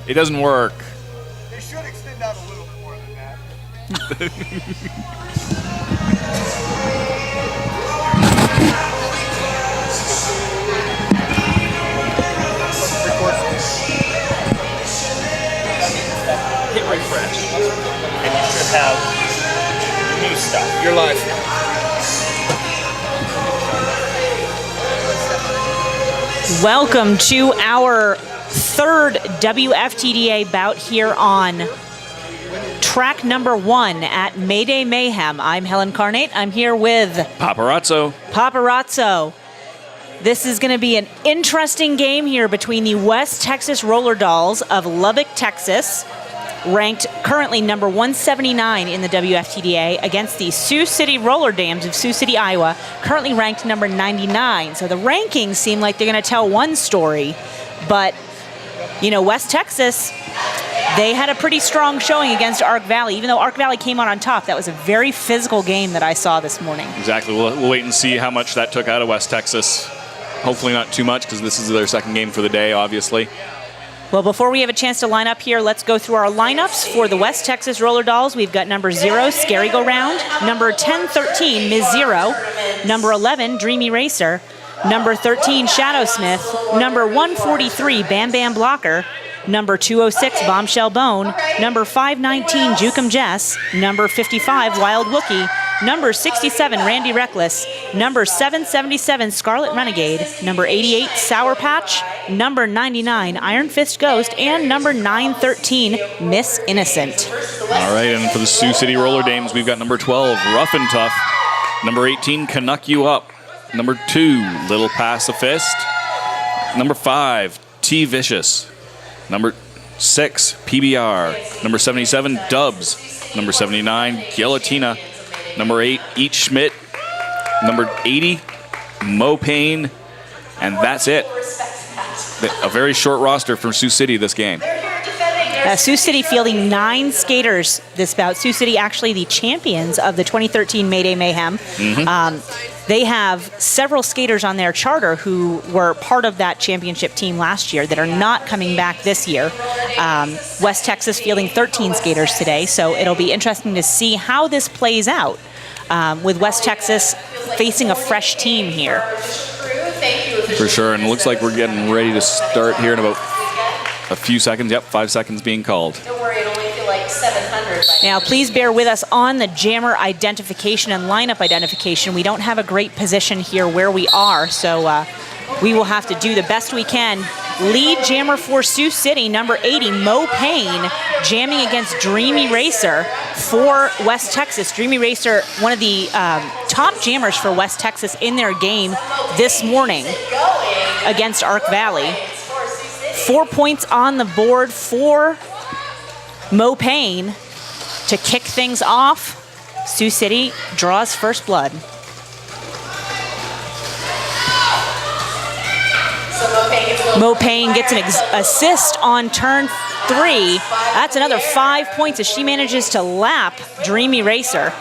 It doesn't work. They should extend out a little more than that. Hit refresh, and you should have new stuff. You're live. Welcome to our third WFTDA bout here on track number 1 at Mayday Mayhem. I'm Helen Carnate. I'm here with Paparazzo. This is going to be an interesting game here between the West Texas Roller Dolls of Lubbock, Texas, ranked currently number 179 in the WFTDA, against the Sioux City Roller Dams of Sioux City, Iowa, currently ranked number 99. So the rankings seem like they're going to tell one story, but, you know, West Texas, they had a pretty strong showing against Ark Valley. Even though Ark Valley came out on top, that was a very physical game that I saw this morning. Exactly. We'll wait and see how much that took out of West Texas. Hopefully not too much, because this is their second game for the day, obviously. Well, before we have a chance to line up here, let's go through our lineups for the West Texas Roller Dolls. We've got number 0, Scary Go Round, number 10-13, Ms. Zero, number 11, Dreamy Racer, number 13, Shadow Smith, number 143, Bam Bam Blocker, number 206, Bombshell Bone, number 519, Jukem Jess, number 55, Wild Wookie, number 67, Randy Reckless, number 777, Scarlet Renegade, number 88, Sour Patch, number 99, Iron Fist Ghost, and number 913, Miss Innocent. All right, and for the Sioux City Roller Dames, we've got number 12, Rough and Tough, number 18, Canuck You Up, number 2, Little Pacifist, number 5, T Vicious, number 6, PBR, number 77, Dubs, number 79, Guillotina, number 8, Eat Schmidt, number 80, Mo Payne, and that's it. A very short roster from Sioux City this game. Sioux City fielding 9 skaters this bout. Sioux City actually the champions of the 2013 Mayday Mayhem. They have several skaters on their charter who were part of that championship team last year that are not coming back this year. West Texas fielding 13 skaters today, so it'll be interesting to see how this plays out with West Texas facing a fresh team here. For sure, and it looks like we're getting ready to start here in about a few seconds. Yep, 5 seconds being called. Don't worry, it'll only feel like 700. Now, please bear with us on the jammer identification and lineup identification. We don't have a great position here where we are, so we will have to do the best we can. Lead jammer for Sioux City, number 80, Mo Payne, jamming against Dreamy Racer for West Texas. Dreamy Racer, one of the top jammers for West Texas in their game this morning against Ark Valley. 4 points on the board for Mo Payne to kick things off. Sioux City draws first blood. Mo Payne gets an assist on turn 3. That's another 5 points as she manages to lap Dreamy Racer.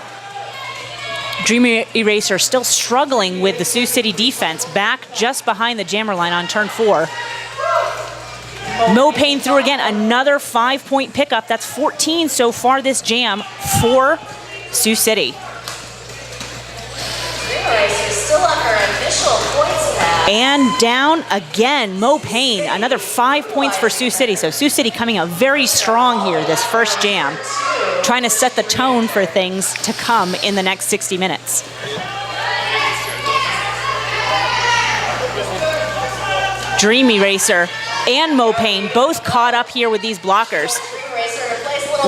Dreamy Racer still struggling with the Sioux City defense, back just behind the jammer line on turn 4. Mo Payne through again, another 5-point pickup. That's 14 so far this jam for Sioux City. Still on her initial points now. And down again, Mo Payne, another 5 points for Sioux City. So Sioux City coming out very strong here this first jam, trying to set the tone for things to come in the next 60 minutes. Dreamy Racer and Mo Payne both caught up here with these blockers.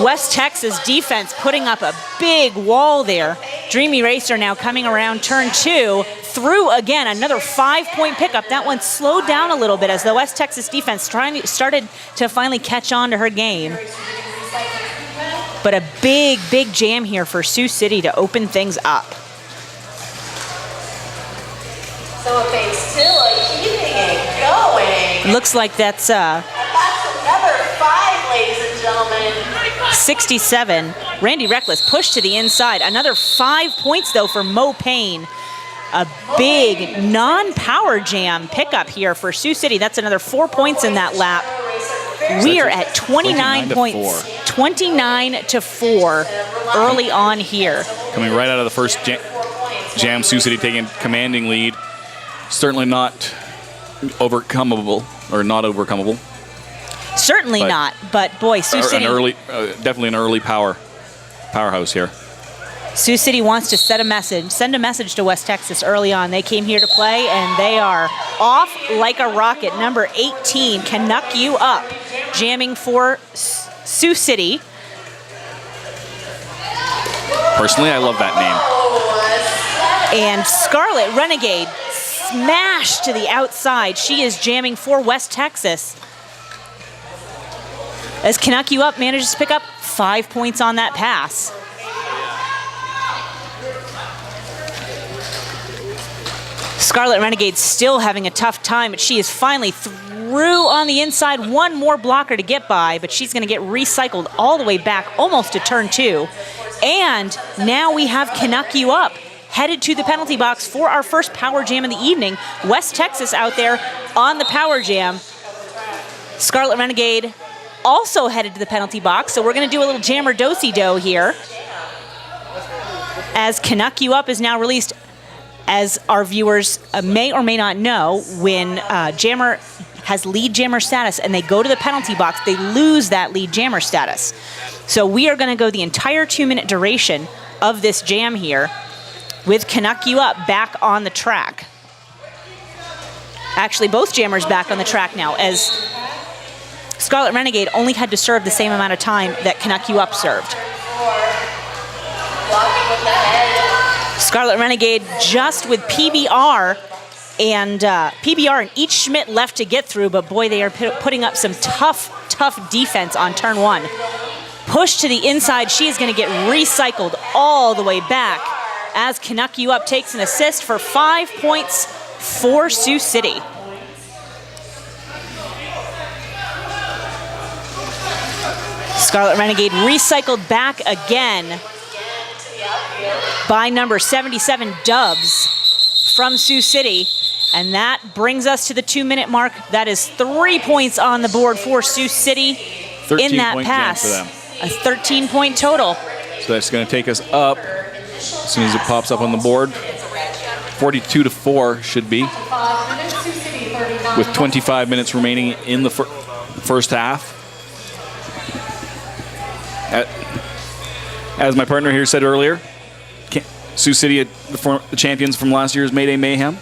West Texas defense putting up a big wall there. Dreamy Racer now coming around turn 2, through again, another 5-point pickup. That one slowed down a little bit as the West Texas defense started to finally catch on to her game. But a big, big jam here for Sioux City to open things up. So if they still are keeping it going. Looks like that's That's another 5, ladies and gentlemen. 67. Randy Reckless pushed to the inside. Another 5 points, though, for Mo Payne. A big non-power jam pickup here for Sioux City. That's another 4 points in that lap We are at 29 points. 29-4 early on here. Coming right out of the first jam, Sioux City taking commanding lead. Certainly not overcomable, or not overcomable. Certainly not, but boy, Sioux City. Definitely an early powerhouse here. Sioux City wants to send a message to West Texas early on. They came here to play, and they are off like a rocket. Number 18, Canuck You Up, jamming for Sioux City. Personally, I love that name. And Scarlet Renegade smashed to the outside. She is jamming for West Texas. As Canuck You Up manages to pick up 5 points on that pass. Scarlet Renegade still having a tough time, but she is finally through on the inside. One more blocker to get by, but she's going to get recycled all the way back almost to turn 2. And now we have Canuck You Up headed to the penalty box for our first power jam of the evening. West Texas out there on the power jam. Scarlet Renegade also headed to the penalty box, so we're going to do a little jammer do-si-do here. As Canuck You Up is now released. As our viewers may or may not know, when jammer has lead jammer status and they go to the penalty box, they lose that lead jammer status. So we are going to go the entire 2-minute duration of this jam here with Canuck You Up back on the track. Actually, both jammers back on the track now, as Scarlet Renegade only had to serve the same amount of time that Canuck You Up served. Scarlet Renegade just with PBR and each Schmidt left to get through, but boy, they are putting up some tough defense on turn 1. Push to the inside, she is going to get recycled all the way back as Canuck You Up takes an assist for 5 points for Sioux City. Scarlet Renegade recycled back again by number 77, Dubs, from Sioux City. And that brings us to the 2-minute mark. That is 3 points on the board for Sioux City in that pass. A 13-point total. So that's going to take us up as soon as it pops up on the board. 42-4 should be, with 25 minutes remaining in the first half. As my partner here said earlier, Sioux City, the champions from last year's Mayday Mayhem,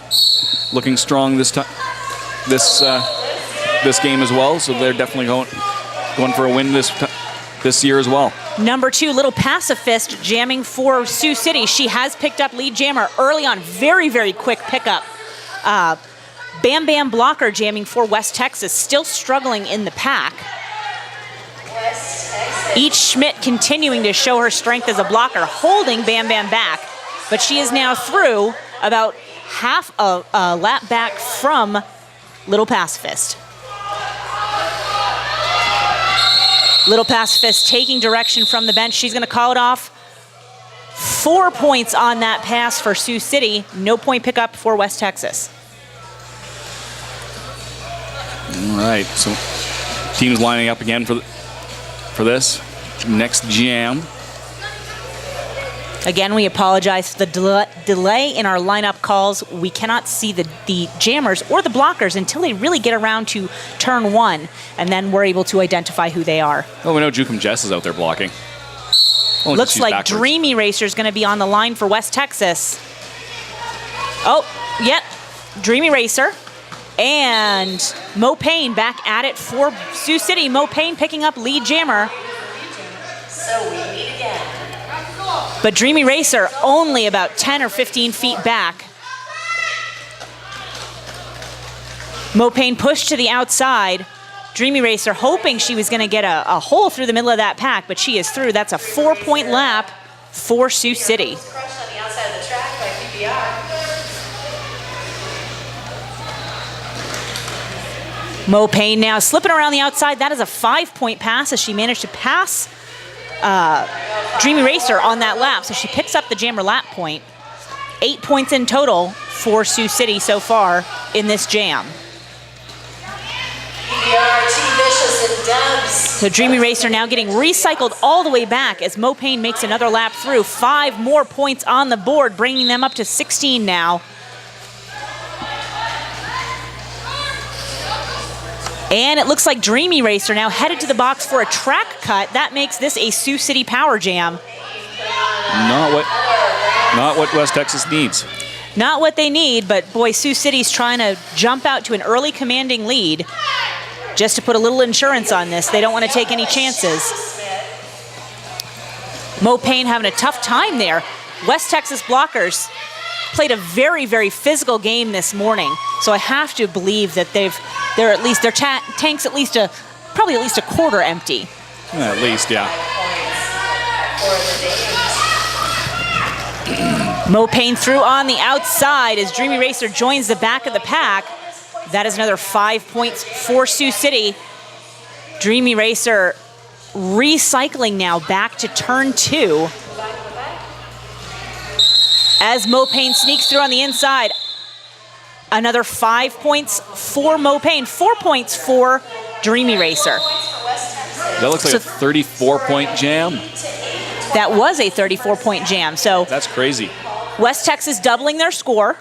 looking strong this time, this game as well. So they're definitely going for a win this year as well. Number 2, Little Pacifist, jamming for Sioux City. She has picked up lead jammer early on. Very, very quick pickup. Bam Bam Blocker jamming for West Texas, still struggling in the pack. Each Schmidt continuing to show her strength as a blocker, holding Bam Bam back. But she is now through about half a lap back from Little Pacifist. Little Pacifist taking direction from the bench. She's going to call it off. 4 points on that pass for Sioux City. No point pickup for West Texas. All right, so teams lining up again for this next jam. Again, we apologize for the delay in our lineup calls. We cannot see the jammers or the blockers until they really get around to turn 1, and then we're able to identify who they are. Oh, we know Jukum Jess is out there blocking. Only Looks like backwards. Dreamy Racer is going to be on the line for West Texas. Oh, yep, Dreamy Racer. And Mo Payne back at it for Sioux City. Mo Payne picking up lead jammer. So we meet again. But Dreamy Racer only about 10 or 15 feet back. Mo Payne pushed to the outside. Dreamy Racer hoping she was going to get a hole through the middle of that pack, but she is through. That's a 4-point lap for Sioux City. Crushed on the outside of the track by PBR. Mo Payne now slipping around the outside. That is a 5-point pass as she managed to pass Dreamy Racer on that lap. So she picks up the jammer lap point. 8 points in total for Sioux City so far in this jam. PBR, T Vicious, and Dubs. So Dreamy Racer now getting recycled all the way back as Mo Payne makes another lap through. 5 more points on the board, bringing them up to 16 now. And it looks like Dreamy Racer now headed to the box for a track cut. That makes this a Sioux City Power Jam. Not what West Texas needs. Not what they need, but boy, Sioux City's trying to jump out to an early commanding lead just to put a little insurance on this. They don't want to take any chances. Mo Payne having a tough time there. West Texas blockers played a very, very physical game this morning, so I have to believe that their tanks probably at least a quarter empty. At least, yeah. Mo Payne through on the outside as Dreamy Racer joins the back of the pack. That is another 5 points for Sioux City. Dreamy Racer recycling now back to turn 2. As Mo Payne sneaks through on the inside. Another 5 points for Mo Payne. 4 points for Dreamy Racer. That looks like a 34-point jam. That was a 34-point jam. So that's crazy. West Texas doubling their score.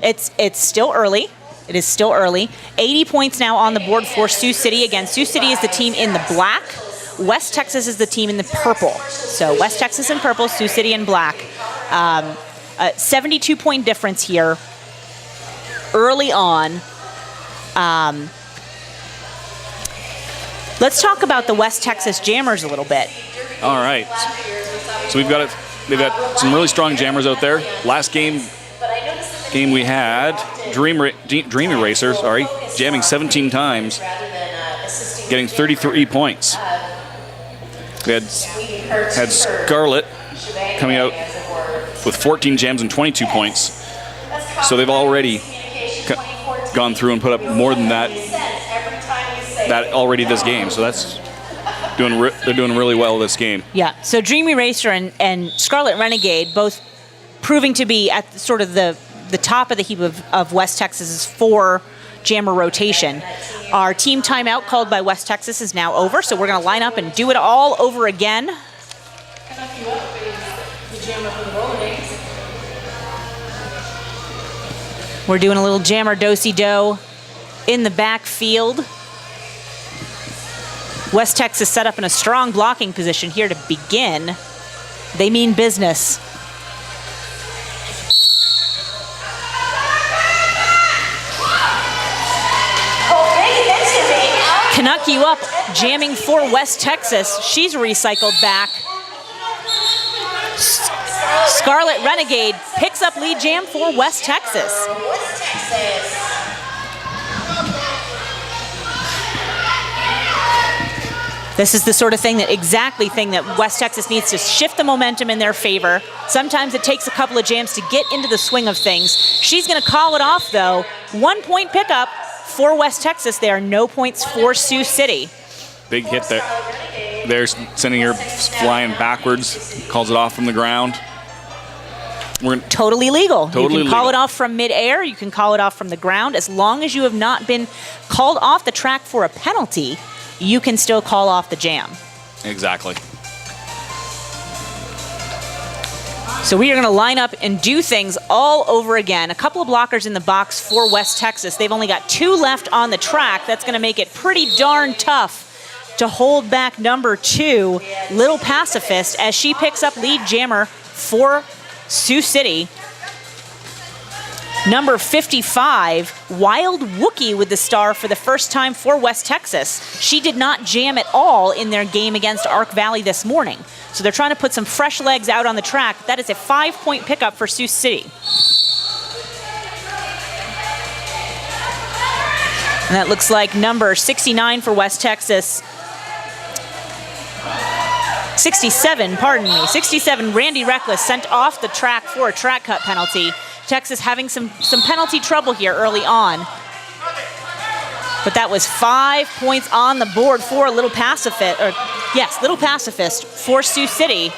It's still early. It is still early. 80 points now on the board for Sioux City. Again, Sioux City is the team in the black. West Texas is the team in the purple. So West Texas in purple, Sioux City in black. 72-point difference here early on. Let's talk about the West Texas Jammers a little bit. All right. So they've got some really strong jammers out there. Last game we had Dreamy Racer, jamming 17 times, getting 33 points. We had Scarlett coming out with 14 jams and 22 points. So they've already gone through and put up more than that already this game. So that's they're doing really well this game. Yeah. So Dreamy Racer and Scarlet Renegade both proving to be at sort of the top of the heap of West Texas's 4 jammer rotation. Our team timeout called by West Texas is now over, so we're going to line up and do it all over again. We're doing a little jammer do-si-do in the backfield. West Texas set up in a strong blocking position here to begin. They mean business. Canuck you up, jamming for West Texas. She's recycled back. Scarlet Renegade picks up lead jam for West Texas. This is the sort of thing that West Texas needs to shift the momentum in their favor. Sometimes it takes a couple of jams to get into the swing of things. She's going to call it off, though. 1 point pickup for West Texas. There are no points for Sioux City. Big hit there. They're sending her flying backwards. Calls it off from the ground. Totally legal. Totally you can call legal. it off from midair. You can call it off from the ground. As long as you have not been called off the track for a penalty, you can still call off the jam. Exactly. So we are going to line up and do things all over again. A couple of blockers in the box for West Texas. They've only got 2 left on the track. That's going to make it pretty darn tough to hold back number 2, Little Pacifist, as she picks up lead jammer for Sioux City. Number 55, Wild Wookie with the star for the first time for West Texas. She did not jam at all in their game against Ark Valley this morning. So they're trying to put some fresh legs out on the track. That is a 5-point pickup for Sioux City. And that looks like number 69 for West Texas. 67, pardon me. 67, Randy Reckless sent off the track for a track cut penalty. Texas having some penalty trouble here early on. But that was 5 points on the board for Little Pacifist, Little Pacifist for Sioux City.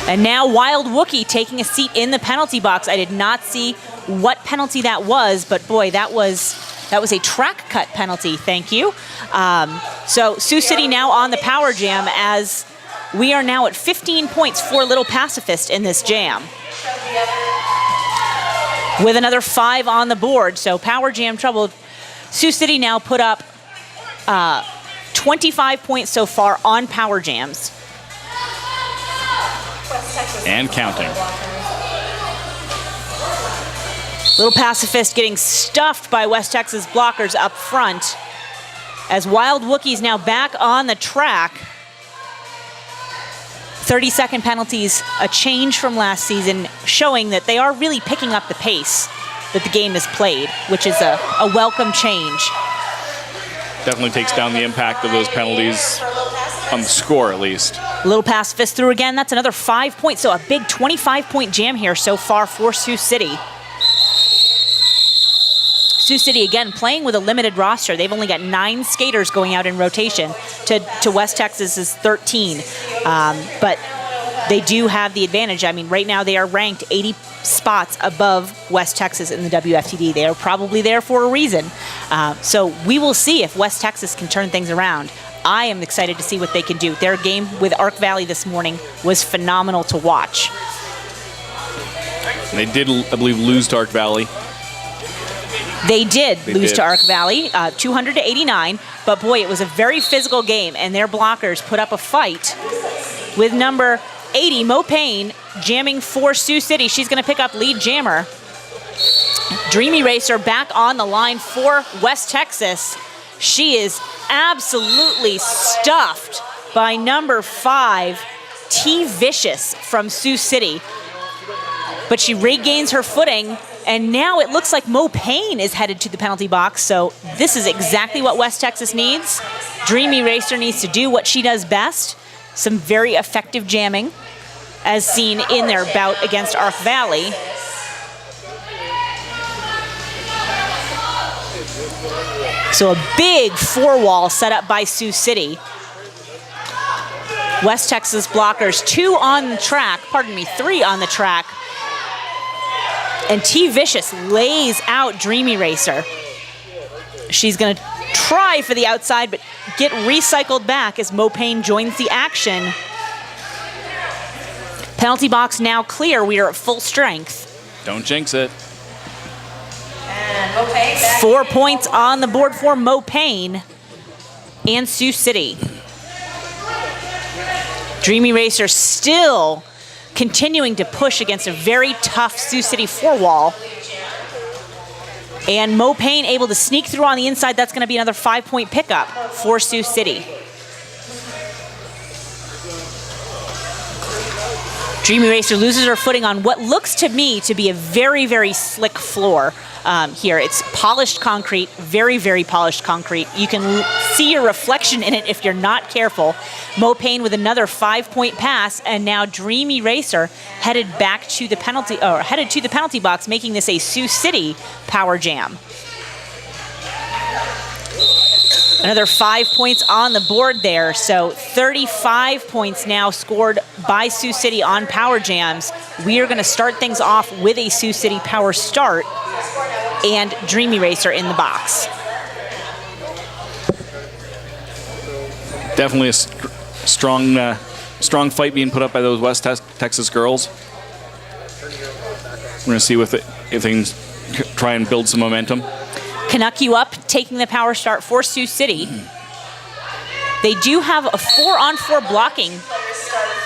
And now Wild Wookie taking a seat in the penalty box. I did not see what penalty that was, but boy, that was That was a track cut penalty, thank you. So Sioux City now on the power jam as we are now at 15 points for Little Pacifist in this jam. With another 5 on the board, so power jam troubled. Sioux City now put up 25 points so far on power jams. And counting. Little Pacifist getting stuffed by West Texas blockers up front as Wild Wookiees now back on the track. 30-second penalties, a change from last season, showing that they are really picking up the pace that the game is played, which is a welcome change. Definitely takes down the impact of those penalties on the score, at least. Little Pacifist through again. That's another 5 points, so a big 25-point jam here so far for Sioux City. Sioux City, again, playing with a limited roster. They've only got 9 skaters going out in rotation to West Texas's 13. But they do have the advantage. I mean, right now they are ranked 80 spots above West Texas in the WTRD. They are probably there for a reason. So we will see if West Texas can turn things around. I am excited to see what they can do. Their game with Ark Valley this morning was phenomenal to watch. They did, I believe, lose to Ark Valley. They did lose to Ark Valley, 200-89, but boy, it was a very physical game, and their blockers put up a fight with number 80, Mo Payne, jamming for Sioux City. She's going to pick up lead jammer. Dreamy Racer back on the line for West Texas. She is absolutely stuffed by number 5, T Vicious from Sioux City. But she regains her footing, and now it looks like Mo Payne is headed to the penalty box, so this is exactly what West Texas needs. Dreamy Racer needs to do what she does best, some very effective jamming, as seen in their bout against Ark Valley. So a big 4-wall set up by Sioux City. West Texas blockers, 2 on the track, 3 on the track. And T Vicious lays out Dreamy Racer. She's going to try for the outside, but get recycled back as Mo Payne joins the action. Penalty box now clear. We are at full strength. Don't jinx it. And Mo Payne back. 4 points on the board for Mo Payne and Sioux City. Dreamy Racer still continuing to push against a very tough Sioux City 4-wall. And Mo Payne able to sneak through on the inside. That's going to be another 5-point pickup for Sioux City. Dreamy Racer loses her footing on what looks to me to be a very, very slick floor here. It's polished concrete, very, very polished concrete. You can see your reflection in it if you're not careful. Mo Payne with another 5-point pass, and now Dreamy Racer headed to the penalty box, making this a Sioux City power jam. Another 5 points on the board there, so 35 points now scored by Sioux City on power jams. We are going to start things off with a Sioux City power start and Dreamy Racer in the box. Definitely a strong fight being put up by those West Texas girls. We're going to see if they can try and build some momentum. Canuck you up, taking the power start for Sioux City. They do have a 4-on-4 blocking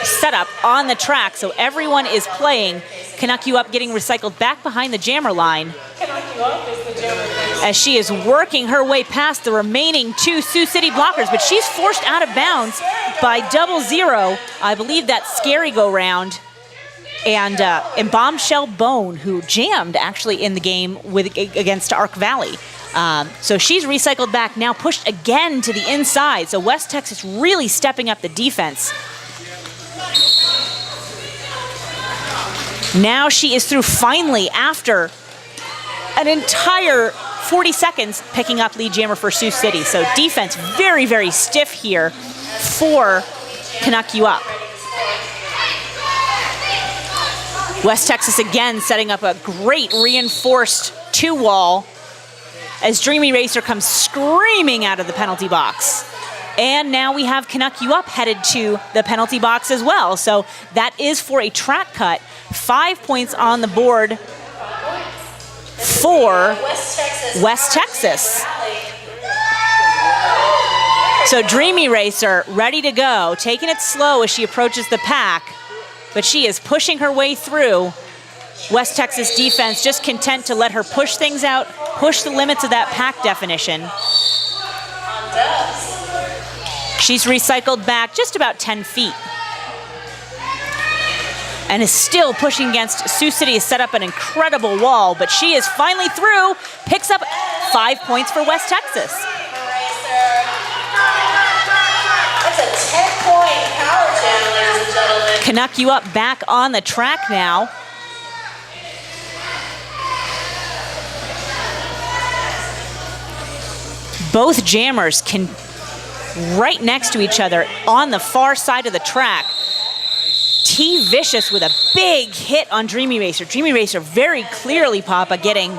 setup on the track, so everyone is playing. Canuck you up getting recycled back behind the jammer line as she is working her way past the remaining 2 Sioux City blockers, but she's forced out of bounds by 00. I believe that's Scary Go Round. And Bombshell Bone, who jammed actually in the game against Ark Valley. So she's recycled back, now pushed again to the inside. So West Texas really stepping up the defense. Now she is through finally after an entire 40 seconds picking up lead jammer for Sioux City. So defense very, very stiff here for Canuck You Up. West Texas again setting up a great reinforced 2-wall as Dreamy Racer comes screaming out of the penalty box. And now we have Canuck You Up headed to the penalty box as well. So that is for a track cut. 5 points on the board for West Texas. So Dreamy Racer ready to go, taking it slow as she approaches the pack, but she is pushing her way through. West Texas defense just content to let her push things out, push the limits of that pack definition. She's recycled back just about 10 feet. And is still pushing against Sioux City has set up an incredible wall, but she is finally through, picks up 5 points for West Texas. That's a 10-point power jam, ladies and gentlemen. Canuck You Up back on the track now. Both jammers can right next to each other on the far side of the track. T Vicious with a big hit on Dreamy Racer. Dreamy Racer very clearly, Papa, getting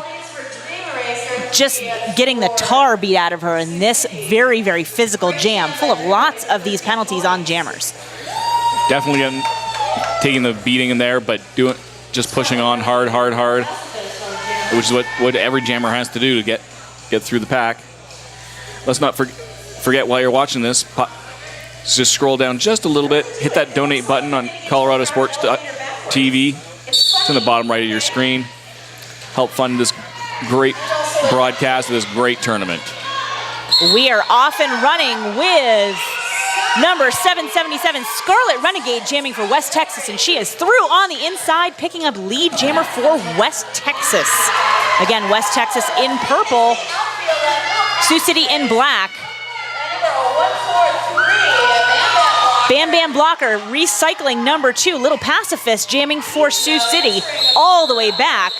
the tar beat out of her in this very, very physical jam, full of lots of these penalties on jammers. Definitely taking the beating in there, but just pushing on hard, which is what every jammer has to do to get through the pack. Let's not forget while you're watching this, just scroll down just a little bit, hit that donate button on ColoradoSports.TV. It's in the bottom right of your screen. Help fund this great broadcast of this great tournament. We are off and running with number 777, Scarlet Renegade, jamming for West Texas, and she is through on the inside, picking up lead jammer for West Texas. Again, West Texas in purple, Sioux City in black. Bam Bam Blocker recycling number 2, Little Pacifist, jamming for Sioux City all the way back.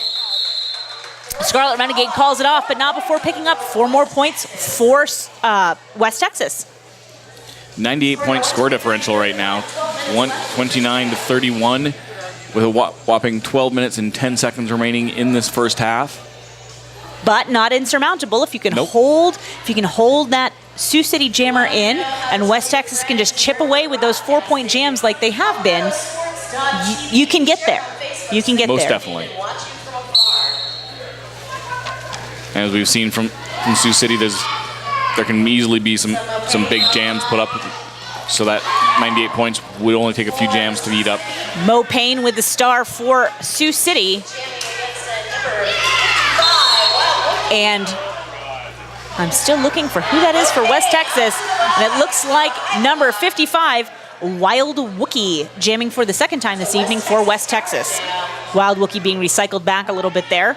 Scarlet Renegade calls it off, but not before picking up 4 more points for West Texas. 98-point score differential right now, 129-31, with a whopping 12 minutes and 10 seconds remaining in this first half. But not insurmountable if you can hold that Sioux City jammer in, and West Texas can just chip away with those 4-point jams like they have been. You can get there. You can get Most there. Definitely. As we've seen from Sioux City, there can easily be some big jams put up, so that 98 points would only take a few jams to beat up. Mo Payne with the star for Sioux City. And I'm still looking for who that is for West Texas. And it looks like number 55, Wild Wookie, jamming for the second time this evening for West Texas. Wild Wookie being recycled back a little bit there.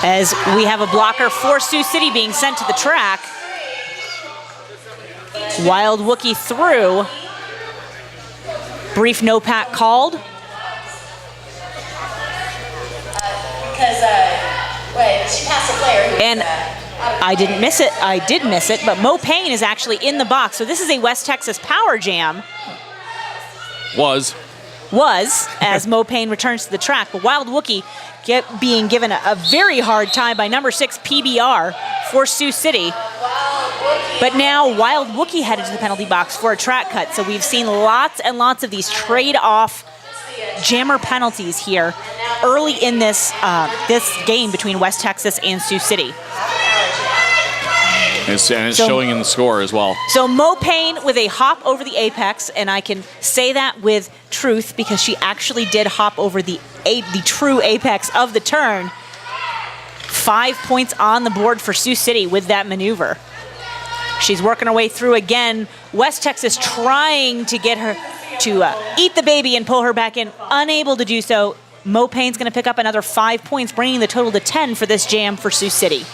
As we have a blocker for Sioux City being sent to the track. Wild Wookie through. Brief no pack called. Wait, she passed a player. And I didn't miss it. I did miss it, but Mo Payne is actually in the box. So this is a West Texas power jam. Was, as Mo Payne returns to the track. But Wild Wookie being given a very hard time by number 6 PBR for Sioux City. But now Wild Wookie headed to the penalty box for a track cut. So we've seen lots and lots of these trade-off jammer penalties here early in this game between West Texas and Sioux City. And it's showing in the score as well. So Mo Payne with a hop over the apex, and I can say that with truth because she actually did hop over the true apex of the turn. 5 points on the board for Sioux City with that maneuver. She's working her way through again. West Texas trying to get her to eat the baby and pull her back in. Unable to do so. Mo Payne's going to pick up another 5 points, bringing the total to 10 for this jam for Sioux City.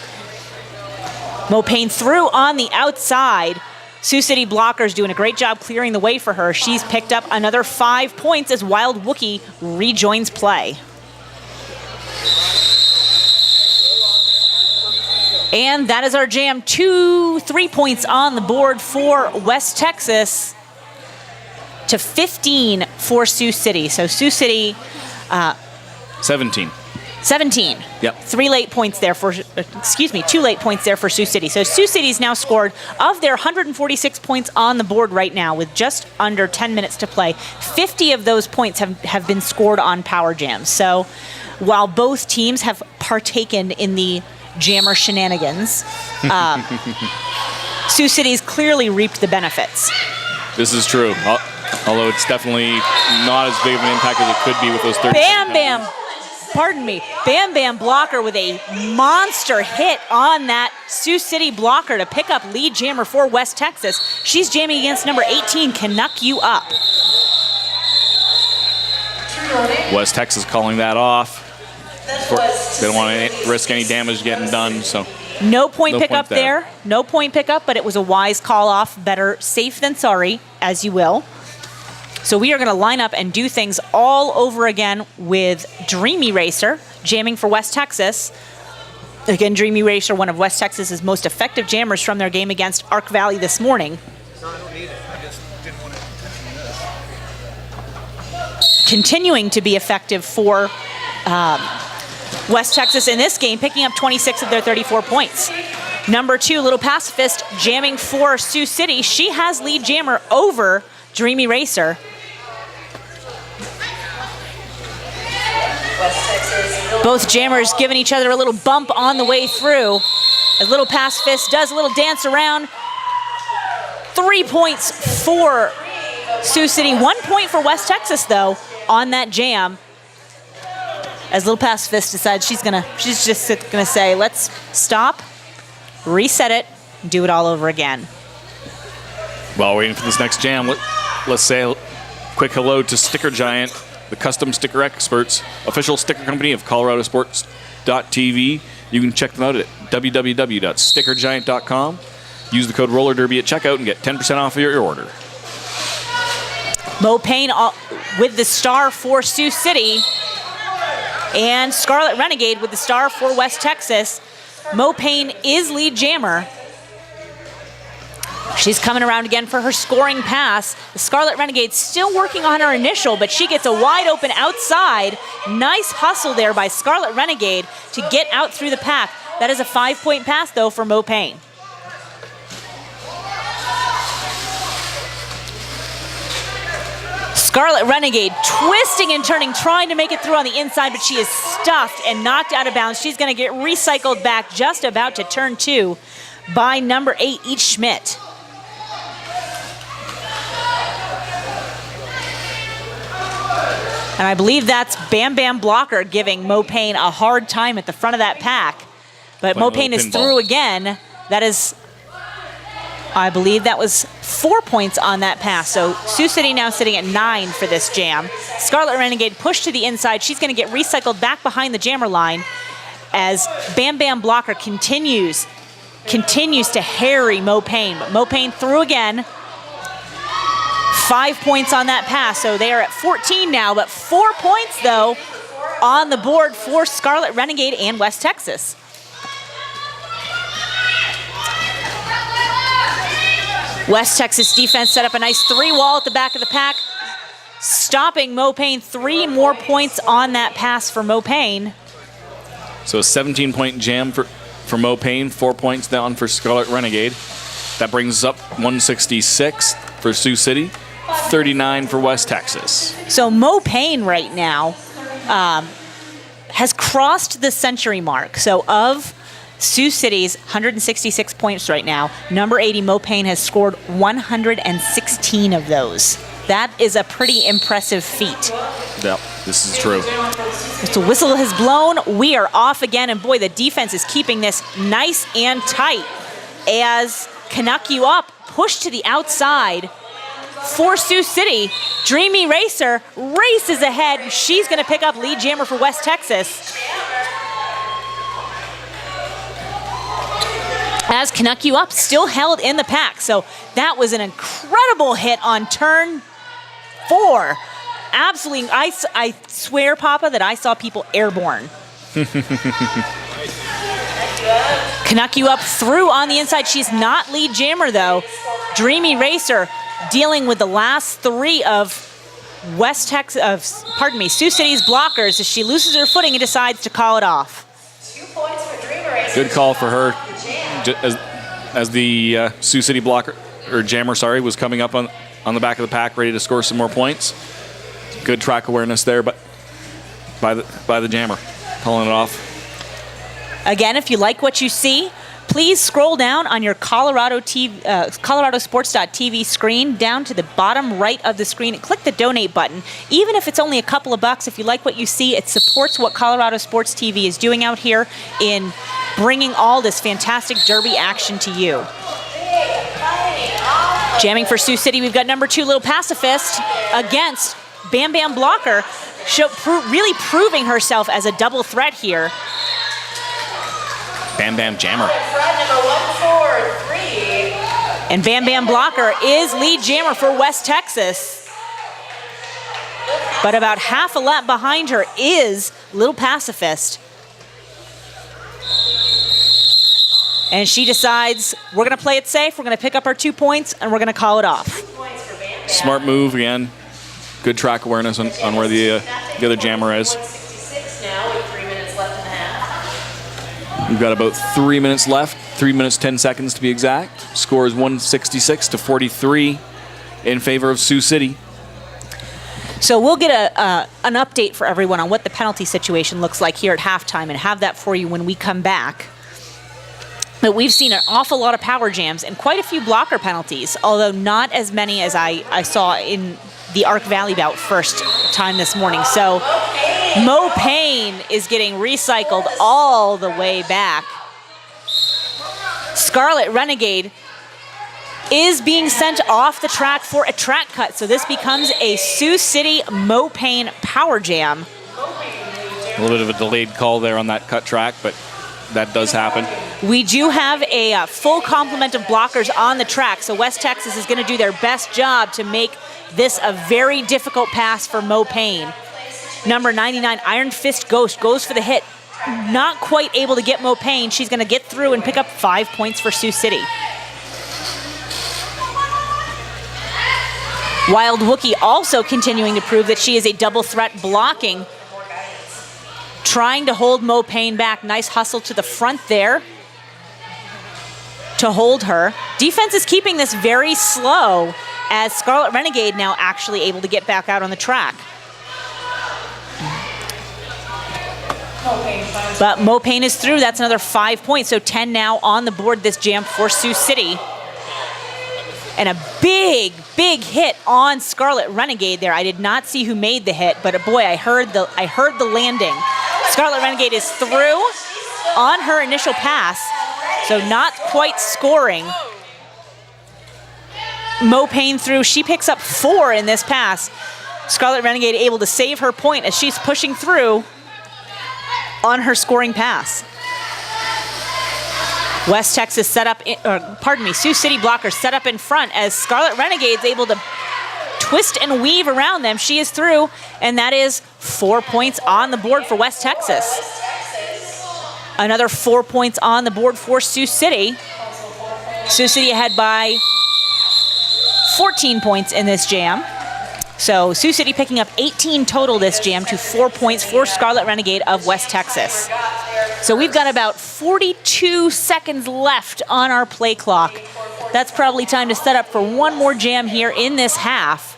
Mo Payne through on the outside. Sioux City blockers doing a great job clearing the way for her. She's picked up another 5 points as Wild Wookie rejoins play. And that is our jam. 3 points on the board for West Texas to 15 for Sioux City. So Sioux City 17. 17. Yep. 2 late points there for Sioux City. So Sioux City's now scored, of their 146 points on the board right now with just under 10 minutes to play, 50 of those points have been scored on power jams. So while both teams have partaken in the jammer shenanigans, Sioux City's clearly reaped the benefits. This is true. Although it's definitely not as big of an impact as it could be with those 30. Bam Bam! Pardon me, Bam Bam blocker with a monster hit on that Sioux City blocker to pick up lead jammer for West Texas. She's jamming against number 18, Canuck You Up. West Texas calling that off. They don't want to risk any damage getting done, so. No point No pickup point there. there. No point pickup, but it was a wise call off. Better safe than sorry, as you will. So we are going to line up and do things all over again with Dreamy Racer jamming for West Texas. Again, Dreamy Racer, one of West Texas's most effective jammers from their game against Ark Valley this morning. No, I don't need it. I just didn't want to touch this. Continuing to be effective for West Texas in this game, picking up 26 of their 34 points. Number 2, Little Pacifist, jamming for Sioux City. She has lead jammer over Dreamy Racer. Both jammers giving each other a little bump on the way through. As Little Pacifist does a little dance around. 3 points for Sioux City. 1 point for West Texas, though, on that jam. As Little Pacifist decides she's just gonna say, let's stop, reset it, and do it all over again. While waiting for this next jam, let's say a quick hello to Sticker Giant, the custom sticker experts, official sticker company of ColoradoSports.TV. You can check them out at www.stickergiant.com. Use the code RollerDerby at checkout and get 10% off of your order. Mo Payne with the star for Sioux City. And Scarlet Renegade with the star for West Texas. Mo Payne is lead jammer. She's coming around again for her scoring pass. The Scarlet Renegade still working on her initial, but she gets a wide open outside. Nice hustle there by Scarlet Renegade to get out through the pack. That is a 5-point pass, though, for Mo Payne. Scarlet Renegade twisting and turning, trying to make it through on the inside, but she is stuffed and knocked out of bounds. She's going to get recycled back just about to turn 2 by number 8, Each Schmidt. And I believe that's Bam Bam Blocker giving Mo Payne a hard time at the front of that pack. But Mo Payne is through again. That is, I believe that was 4 points on that pass. So Sioux City now sitting at 9 for this jam. Scarlet Renegade pushed to the inside. She's going to get recycled back behind the jammer line as Bam Bam Blocker continues to harry Mo Payne. Mo Payne through again. 5 points on that pass, so they are at 14 now, but 4 points, though, on the board for Scarlet Renegade and West Texas. West Texas defense set up a nice 3-wall at the back of the pack, stopping Mo Payne. 3 more points on that pass for Mo Payne. So a 17-point jam for Mo Payne, 4 points down for Scarlet Renegade. That brings us up 166 for Sioux City, 39 for West Texas. So Mo Payne right now has crossed the century mark. So of Sioux City's 166 points right now, number 80, Mo Payne, has scored 116 of those. That is a pretty impressive feat. Yep, this is true. The whistle has blown. We are off again, and boy, the defense is keeping this nice and tight as Canuck You Up pushed to the outside for Sioux City. Dreamy Racer races ahead. She's going to pick up lead jammer for West Texas. As Canuck You Up still held in the pack. So that was an incredible hit on turn 4. Absolutely, I swear, Papa, that I saw people airborne. Canuck You Up through on the inside. She's not lead jammer, though. Dreamy Racer dealing with the last 3 of Sioux City's blockers as she loses her footing and decides to call it off. 2 points for Dreamer Racer. Good call for her as the Sioux City blocker, or jammer, sorry, was coming up on the back of the pack, ready to score some more points. Good track awareness there, but by the jammer, calling it off. Again, if you like what you see, please scroll down on your ColoradoSports.TV screen down to the bottom right of the screen and click the donate button. Even if it's only a couple of bucks, if you like what you see, it supports what Colorado Sports TV is doing out here in bringing all this fantastic Derby action to you. Jamming for Sioux City, we've got number 2, Little Pacifist, against Bam Bam Blocker, really proving herself as a double threat here. Bam Bam Jammer. Front number 143. And Bam Bam Blocker is lead jammer for West Texas. But about half a lap behind her is Little Pacifist. And she decides, we're going to play it safe, we're going to pick up our 2 points, and we're going to call it off. Smart move again. Good track awareness on where the other jammer is. 166 now with 3 minutes left in the half. We've got about 3 minutes left, 3 minutes 10 seconds to be exact. Score is 166-43 in favor of Sioux City. So we'll get an update for everyone on what the penalty situation looks like here at halftime and have that for you when we come back. But we've seen an awful lot of power jams and quite a few blocker penalties, although not as many as I saw in the Arc Valley bout first time this morning. So Mo Payne is getting recycled all the way back. Scarlet Renegade is being sent off the track for a track cut. So this becomes a Sioux City Mo Payne power jam. A little bit of a delayed call there on that cut track, but that does happen. We do have a full complement of blockers on the track, so West Texas is going to do their best job to make this a very difficult pass for Mo Payne. Number 99, Iron Fist Ghost, goes for the hit. Not quite able to get Mo Payne. She's going to get through and pick up 5 points for Sioux City. Wild Wookie also continuing to prove that she is a double threat blocking. Trying to hold Mo Payne back. Nice hustle to the front there to hold her. Defense is keeping this very slow as Scarlet Renegade now actually able to get back out on the track. But Mo Payne is through. That's another 5 points. So 10 now on the board this jam for Sioux City. And a big, big hit on Scarlet Renegade there. I did not see who made the hit, but boy, I heard the landing. Scarlet Renegade is through on her initial pass, so not quite scoring. Mo Payne through. She picks up 4 in this pass. Scarlet Renegade able to save her point as she's pushing through on her scoring pass. West Texas Sioux City blockers set up in front as Scarlet Renegade's able to twist and weave around them. She is through, and that is 4 points on the board for West Texas. Another 4 points on the board for Sioux City. Sioux City ahead by 14 points in this jam. So Sioux City picking up 18 total this jam to 4 points for Scarlet Renegade of West Texas. So we've got about 42 seconds left on our play clock. That's probably time to set up for one more jam here in this half.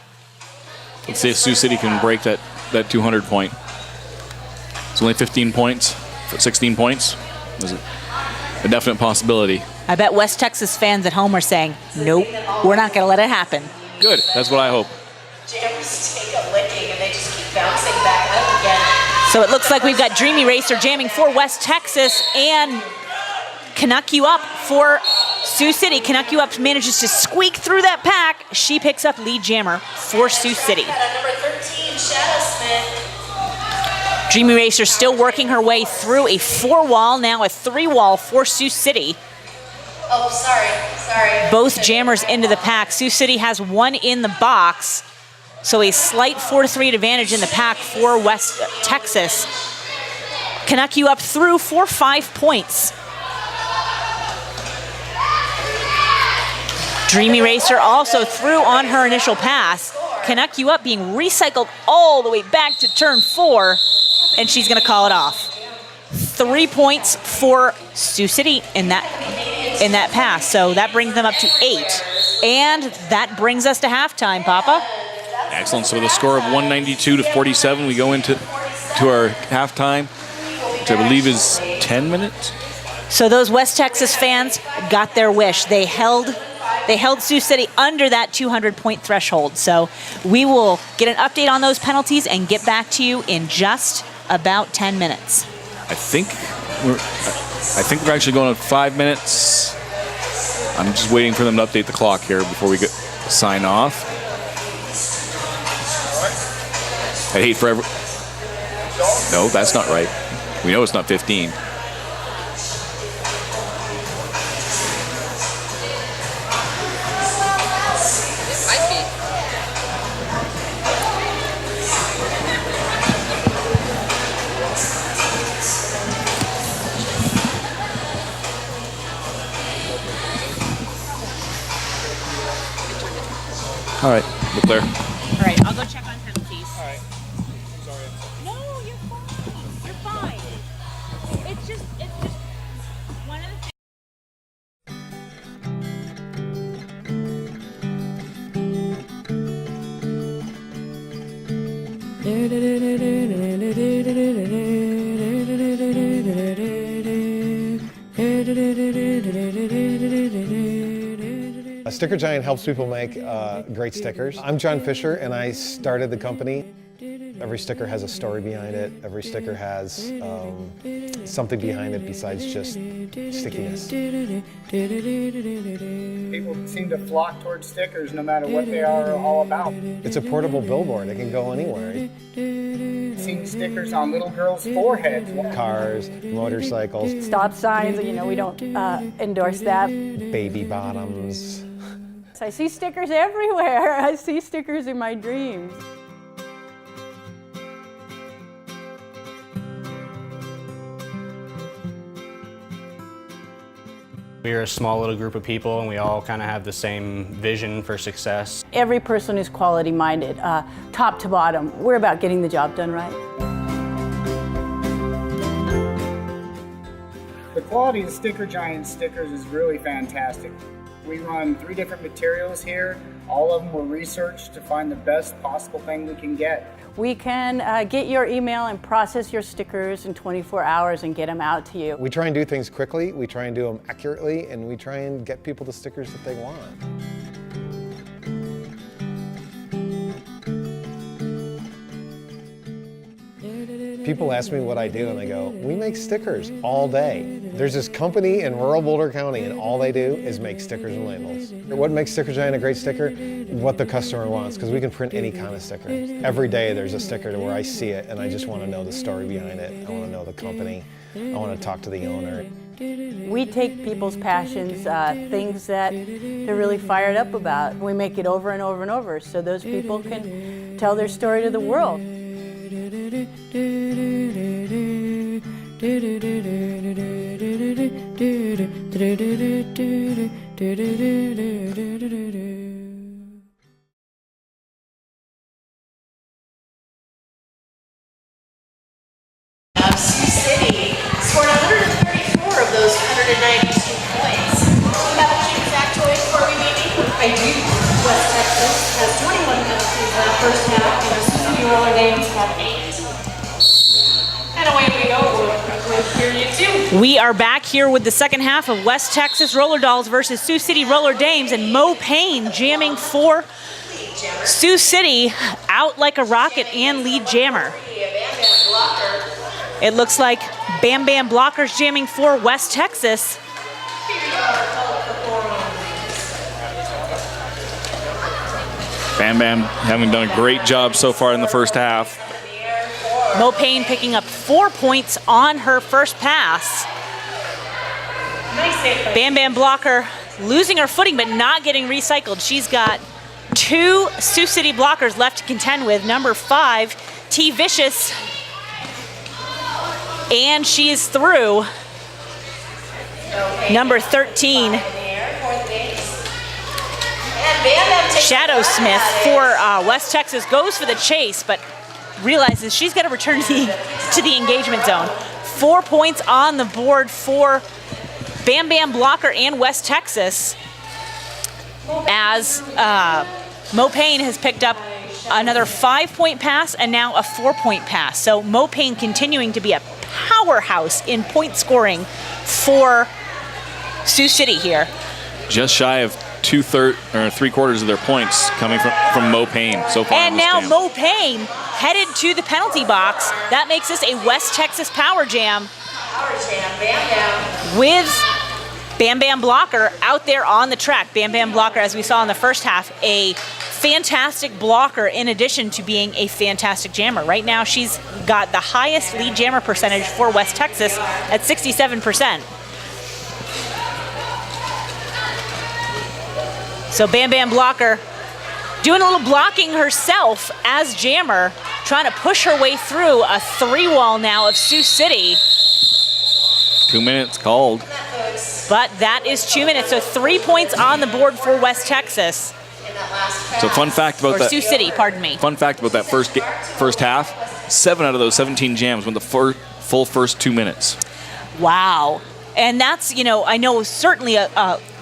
Let's see if Sioux City can break that 200 point. It's only 15 points, 16 points. Is it a definite possibility? I bet West Texas fans at home are saying, nope, we're not going to let it happen. Good, that's what I hope. Jammers take a licking and they just keep bouncing back up again. So it looks like we've got Dreamy Racer jamming for West Texas and Canuck You Up for Sioux City. Canuck You Up manages to squeak through that pack. She picks up lead jammer for Sioux City. Number 13, Shadow Smith. Dreamy Racer still working her way through a 4-wall, now a 3-wall for Sioux City. Oh, sorry. Both jammers into the pack. Sioux City has 1 in the box. So a slight 4-3 advantage in the pack for West Texas. Canuck You Up through for 5 points. Dreamy Racer also through on her initial pass. Canuck You Up being recycled all the way back to turn 4, and she's going to call it off. 3 points for Sioux City in that pass, so that brings them up to 8. And that brings us to halftime, Papa. Excellent. So with a score of 192-47, we go into our halftime, which I believe is 10 minutes. So those West Texas fans got their wish. They held Sioux City under that 200-point threshold. So we will get an update on those penalties and get back to you in just about 10 minutes. I think we're actually going on 5 minutes. I'm just waiting for them to update the clock here before we sign off. I hate forever. No, that's not right. We know it's not 15. All right, we're clear. All right, I'll go check on penalties. All right. Sorry. No, you're fine. You're fine. It's just one of the things. Sticker Giant helps people make great stickers. I'm John Fisher, and I started the company. Every sticker has a story behind it. Every sticker has something behind it besides just stickiness. People seem to flock towards stickers no matter what they are all about. It's a portable billboard. It can go anywhere. Seeing stickers on little girls' foreheads. Cars, motorcycles, Stop signs, we don't endorse that. baby bottoms. I see stickers everywhere. I see stickers in my dreams. We're a small little group of people and we all kind of have the same vision for success. Every person is quality minded, top to bottom. We're about getting the job done right. The quality of Sticker Giant stickers is really fantastic. We run 3 different materials here. All of them were researched to find the best possible thing we can get. We can get your email and process your stickers in 24 hours and get them out to you. We try and do things quickly, we try and do them accurately, and we try and get people the stickers that they want. People ask me what I do, and I go, we make stickers all day. There's this company in rural Boulder County, and all they do is make stickers and labels. What makes Sticker Giant a great sticker? What the customer wants, because we can print any kind of sticker. Every day there's a sticker to where I see it, and I just want to know the story behind it. I want to know the company. I want to talk to the owner. We take people's passions, things that they're really fired up about. We make it over and over and over so those people can tell their story to the world. Sioux City scored 134 of those 192 points. Do you have a few factoids for me, maybe? I do. West Texas has 21 penalties in that first half, and the Sioux City Roller Dames have 8. And away we go with period 2. We are back here with the second half of West Texas Roller Dolls versus Sioux City Roller Dames, and Mo Payne jamming for Sioux City out like a rocket and lead jammer. It looks like Bam Bam Blockers jamming for West Texas. Bam Bam having done a great job so far in the first half. Mo Payne picking up 4 points on her first pass. Bam Bam Blocker losing her footing but not getting recycled. She's got 2 Sioux City blockers left to contend with. Number 5, T Vicious. And she is through. Number 13. Shadow Smith for West Texas goes for the chase, but realizes she's got to return to the engagement zone. 4 points on the board for Bam Bam Blocker and West Texas, as Mo Payne has picked up another 5-point pass and now a 4-point pass. So Mo Payne continuing to be a powerhouse in point scoring for Sioux City here. Just shy of 3/4 of their points coming from Mo Payne so far. And now Mo Payne headed to the penalty box. That makes this a West Texas power jam. With Bam Bam Blocker out there on the track. Bam Bam Blocker, as we saw in the first half, a fantastic blocker in addition to being a fantastic jammer. Right now she's got the highest lead jammer percentage for West Texas at 67%. So Bam Bam Blocker doing a little blocking herself as jammer, trying to push her way through a 3-wall now of Sioux City. 2 minutes called. But that is 2 minutes, so 3 points on the board for West Texas. So fun fact about that. Sioux City, pardon me. Fun fact about that first half, 7 out of those 17 jams went the full first 2 minutes. Wow. And that's, I know certainly a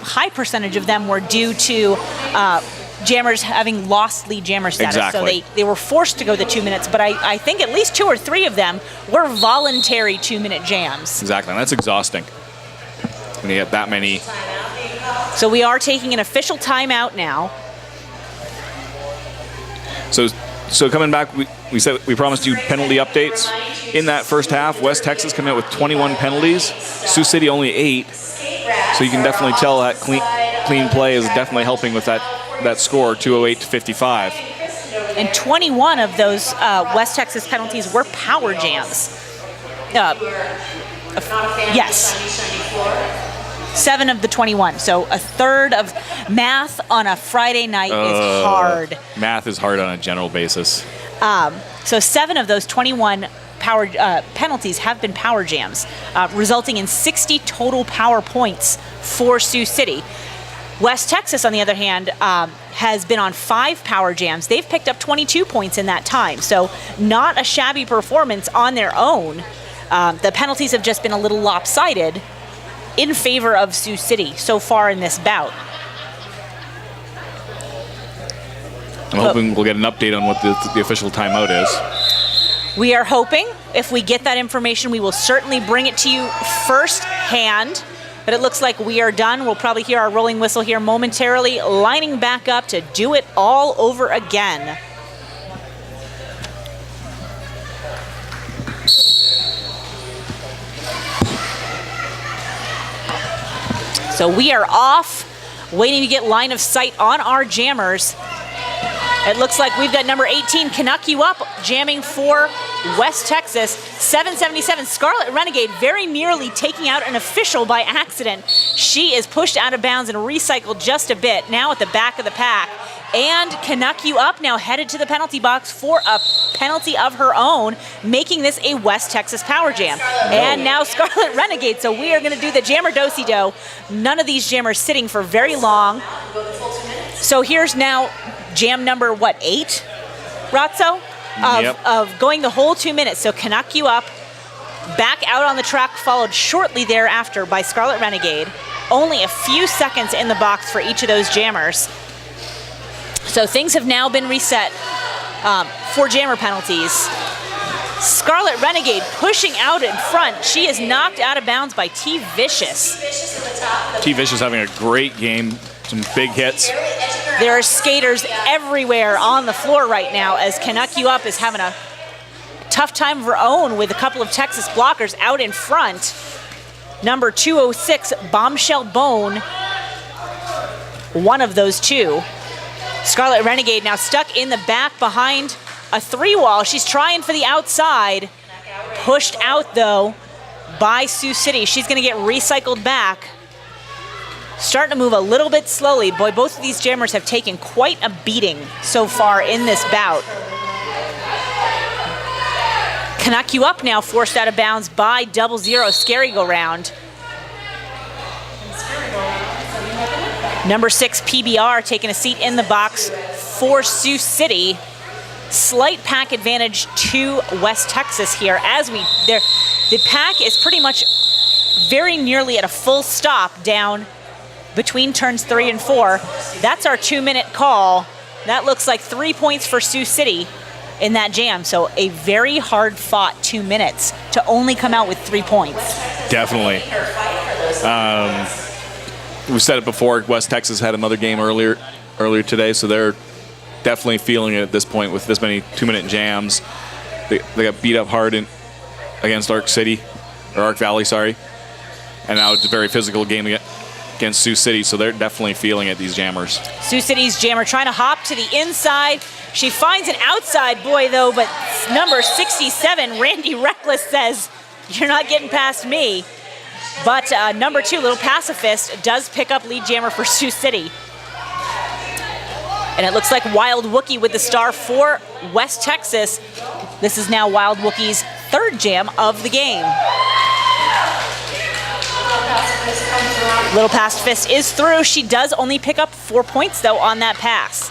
high percentage of them were due to jammers having lost lead jammer status. Exactly. So they were forced to go the 2 minutes, but I think at least 2 or 3 of them were voluntary 2-minute jams. Exactly, and that's exhausting when you get that many. So we are taking an official timeout now. So coming back, we said we promised you penalty updates. In that first half, West Texas coming out with 21 penalties, Sioux City only 8. So you can definitely tell that clean play is definitely helping with that score, 208-55. And 21 of those West Texas penalties were power jams. Yes. 7 of the 21. So a third of math on a Friday night is hard. Math is hard on a general basis. So 7 of those 21 power penalties have been power jams, resulting in 60 total power points for Sioux City. West Texas, on the other hand, has been on 5 power jams. They've picked up 22 points in that time, so not a shabby performance on their own. The penalties have just been a little lopsided in favor of Sioux City so far in this bout. I'm hoping we'll get an update on what the official timeout is. We are hoping. If we get that information, we will certainly bring it to you firsthand. But it looks like we are done. We'll probably hear our rolling whistle here momentarily, lining back up to do it all over again. So we are off, waiting to get line of sight on our jammers. It looks like we've got number 18, Canuck You Up, jamming for West Texas. 777, Scarlet Renegade very nearly taking out an official by accident. She is pushed out of bounds and recycled just a bit, now at the back of the pack. And Canuck You Up now headed to the penalty box for a penalty of her own, making this a West Texas power jam. And now Scarlet Renegade, so we are going to do the jammer do-si-do. None of these jammers sitting for very long. So here's now jam number, 8, Ratso? Of going the whole 2 minutes. So Canuck You Up, back out on the track, followed shortly thereafter by Scarlet Renegade. Only a few seconds in the box for each of those jammers. So things have now been reset for jammer penalties. Scarlet Renegade pushing out in front. She is knocked out of bounds by T Vicious. T Vicious having a great game, some big hits. There are skaters everywhere on the floor right now as Canuck You Up is having a tough time of her own with a couple of Texas blockers out in front. Number 206, Bombshell Bone, one of those two. Scarlet Renegade now stuck in the back behind a 3-wall. She's trying for the outside. Pushed out, though, by Sioux City. She's going to get recycled back. Starting to move a little bit slowly. Boy, both of these jammers have taken quite a beating so far in this bout. Canuck You Up now forced out of bounds by 00 Scary Go Round. Number 6, PBR, taking a seat in the box for Sioux City. Slight pack advantage to West Texas here as the pack is pretty much very nearly at a full stop down between turns 3 and 4. That's our 2-minute call. That looks like 3 points for Sioux City in that jam. So a very hard fought 2 minutes to only come out with 3 points. Definitely. We said it before, West Texas had another game earlier today, so they're definitely feeling it at this point with this many 2-minute jams. They got beat up hard against Arc Valley, sorry. And now it's a very physical game against Sioux City, so they're definitely feeling it, these jammers. Sioux City's jammer trying to hop to the inside. She finds an outside boy, though, but number 67, Randy Reckless, says, "You're not getting past me." But number 2, Little Pacifist, does pick up lead jammer for Sioux City. And it looks like Wild Wookie with the star for West Texas. This is now Wild Wookie's 3rd jam of the game. Little Pacifist is through. She does only pick up 4 points, though, on that pass.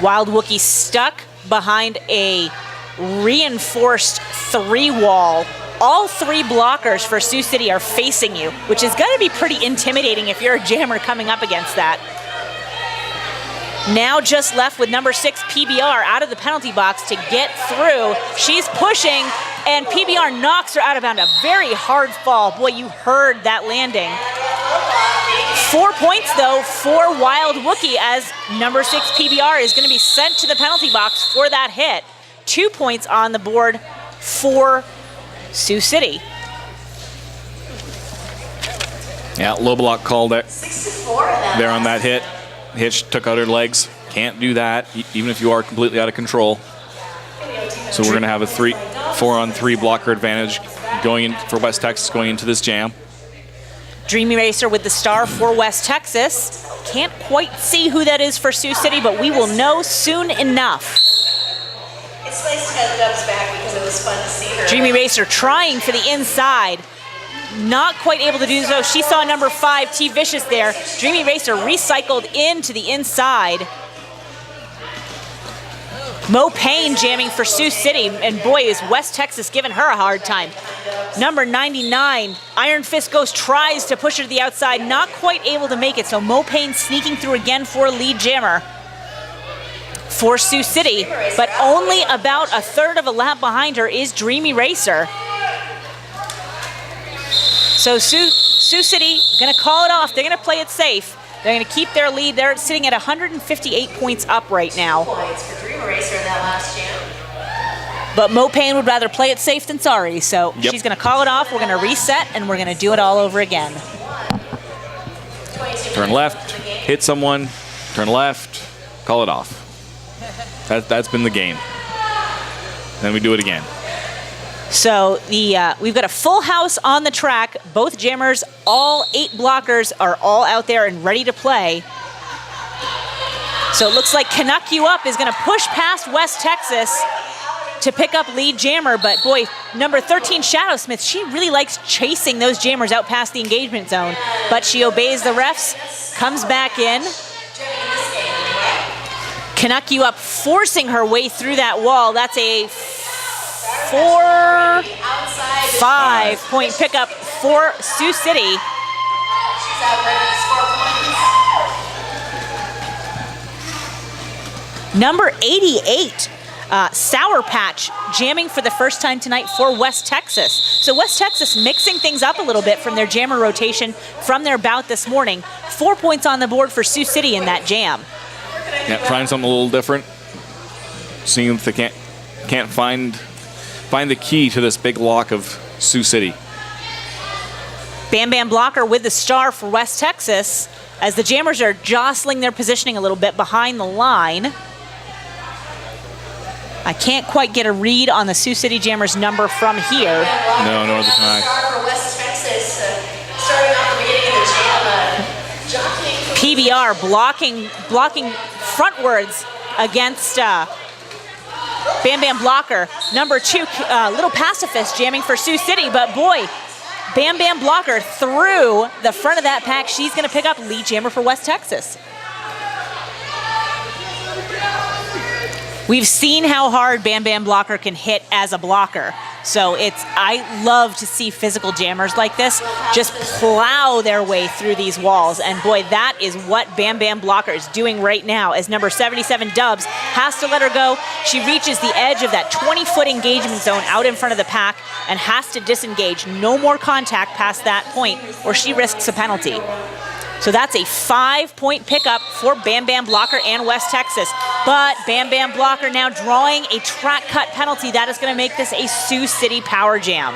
Wild Wookie stuck behind a reinforced 3-wall. All 3 blockers for Sioux City are facing you, which is going to be pretty intimidating if you're a jammer coming up against that. Now just left with number 6, PBR, out of the penalty box to get through. She's pushing, and PBR knocks her out of bounds. A very hard fall. Boy, you heard that landing. 4 points, though, for Wild Wookie, as number 6, PBR, is going to be sent to the penalty box for that hit. 2 points on the board for Sioux City. Yeah, low block call there on that hit. Hitch took out her legs. Can't do that, even if you are completely out of control. So we're going to have a 4-on-3 blocker advantage going in for West Texas going into this jam. Dreamy Racer with the star for West Texas. Can't quite see who that is for Sioux City, but we will know soon enough. It's nice to have Dubs back because it was fun to see her. Dreamy Racer trying for the inside. Not quite able to do so. She saw number 5, T Vicious there. Dreamy Racer recycled into the inside. Mo Payne jamming for Sioux City, and boy, is West Texas giving her a hard time. Number 99, Iron Fist Ghost tries to push her to the outside, not quite able to make it, so Mo Payne sneaking through again for lead jammer for Sioux City, but only about a 1/3 of a lap behind her is Dreamy Racer. So Sioux City going to call it off. They're going to play it safe. They're going to keep their lead. They're sitting at 158 points up right now. Points for Dreamer Racer in that last jam. But Mo Payne would rather play it safe than sorry, so she's going to call it off. We're going to reset, and we're going to do it all over again. Turn left, hit someone, turn left, call it off. That's been the game. Then we do it again. So we've got a full house on the track. Both jammers, all 8 blockers are all out there and ready to play. So it looks like Canuck You Up is going to push past West Texas to pick up lead jammer. But boy, number 13, Shadowsmith, she really likes chasing those jammers out past the engagement zone. But she obeys the refs, comes back in. Canuck You Up forcing her way through that wall. That's a 4-5 pickup for Sioux City. Number 88, Sour Patch, jamming for the first time tonight for West Texas. So West Texas mixing things up a little bit from their jammer rotation from their bout this morning. 4 points on the board for Sioux City in that jam. Yeah, trying something a little different. Seeing if they can't find the key to this big lock of Sioux City. Bam Bam Blocker with the star for West Texas as the jammers are jostling their positioning a little bit behind the line. I can't quite get a read on the Sioux City jammers number from here. No, nor can I. Star for West Texas, starting off the beginning of the jam, jockeying. PBR blocking frontwards against Bam Bam Blocker. Number 2, Little Pacifist jamming for Sioux City, but boy, Bam Bam Blocker through the front of that pack. She's going to pick up lead jammer for West Texas. We've seen how hard Bam Bam Blocker can hit as a blocker. So I love to see physical jammers like this just plow their way through these walls. And boy, that is what Bam Bam Blocker is doing right now as number 77 Dubs has to let her go. She reaches the edge of that 20-foot engagement zone out in front of the pack and has to disengage. No more contact past that point or she risks a penalty. So that's a 5-point pickup for Bam Bam Blocker and West Texas. But Bam Bam Blocker now drawing a track cut penalty. That is going to make this a Sioux City power jam.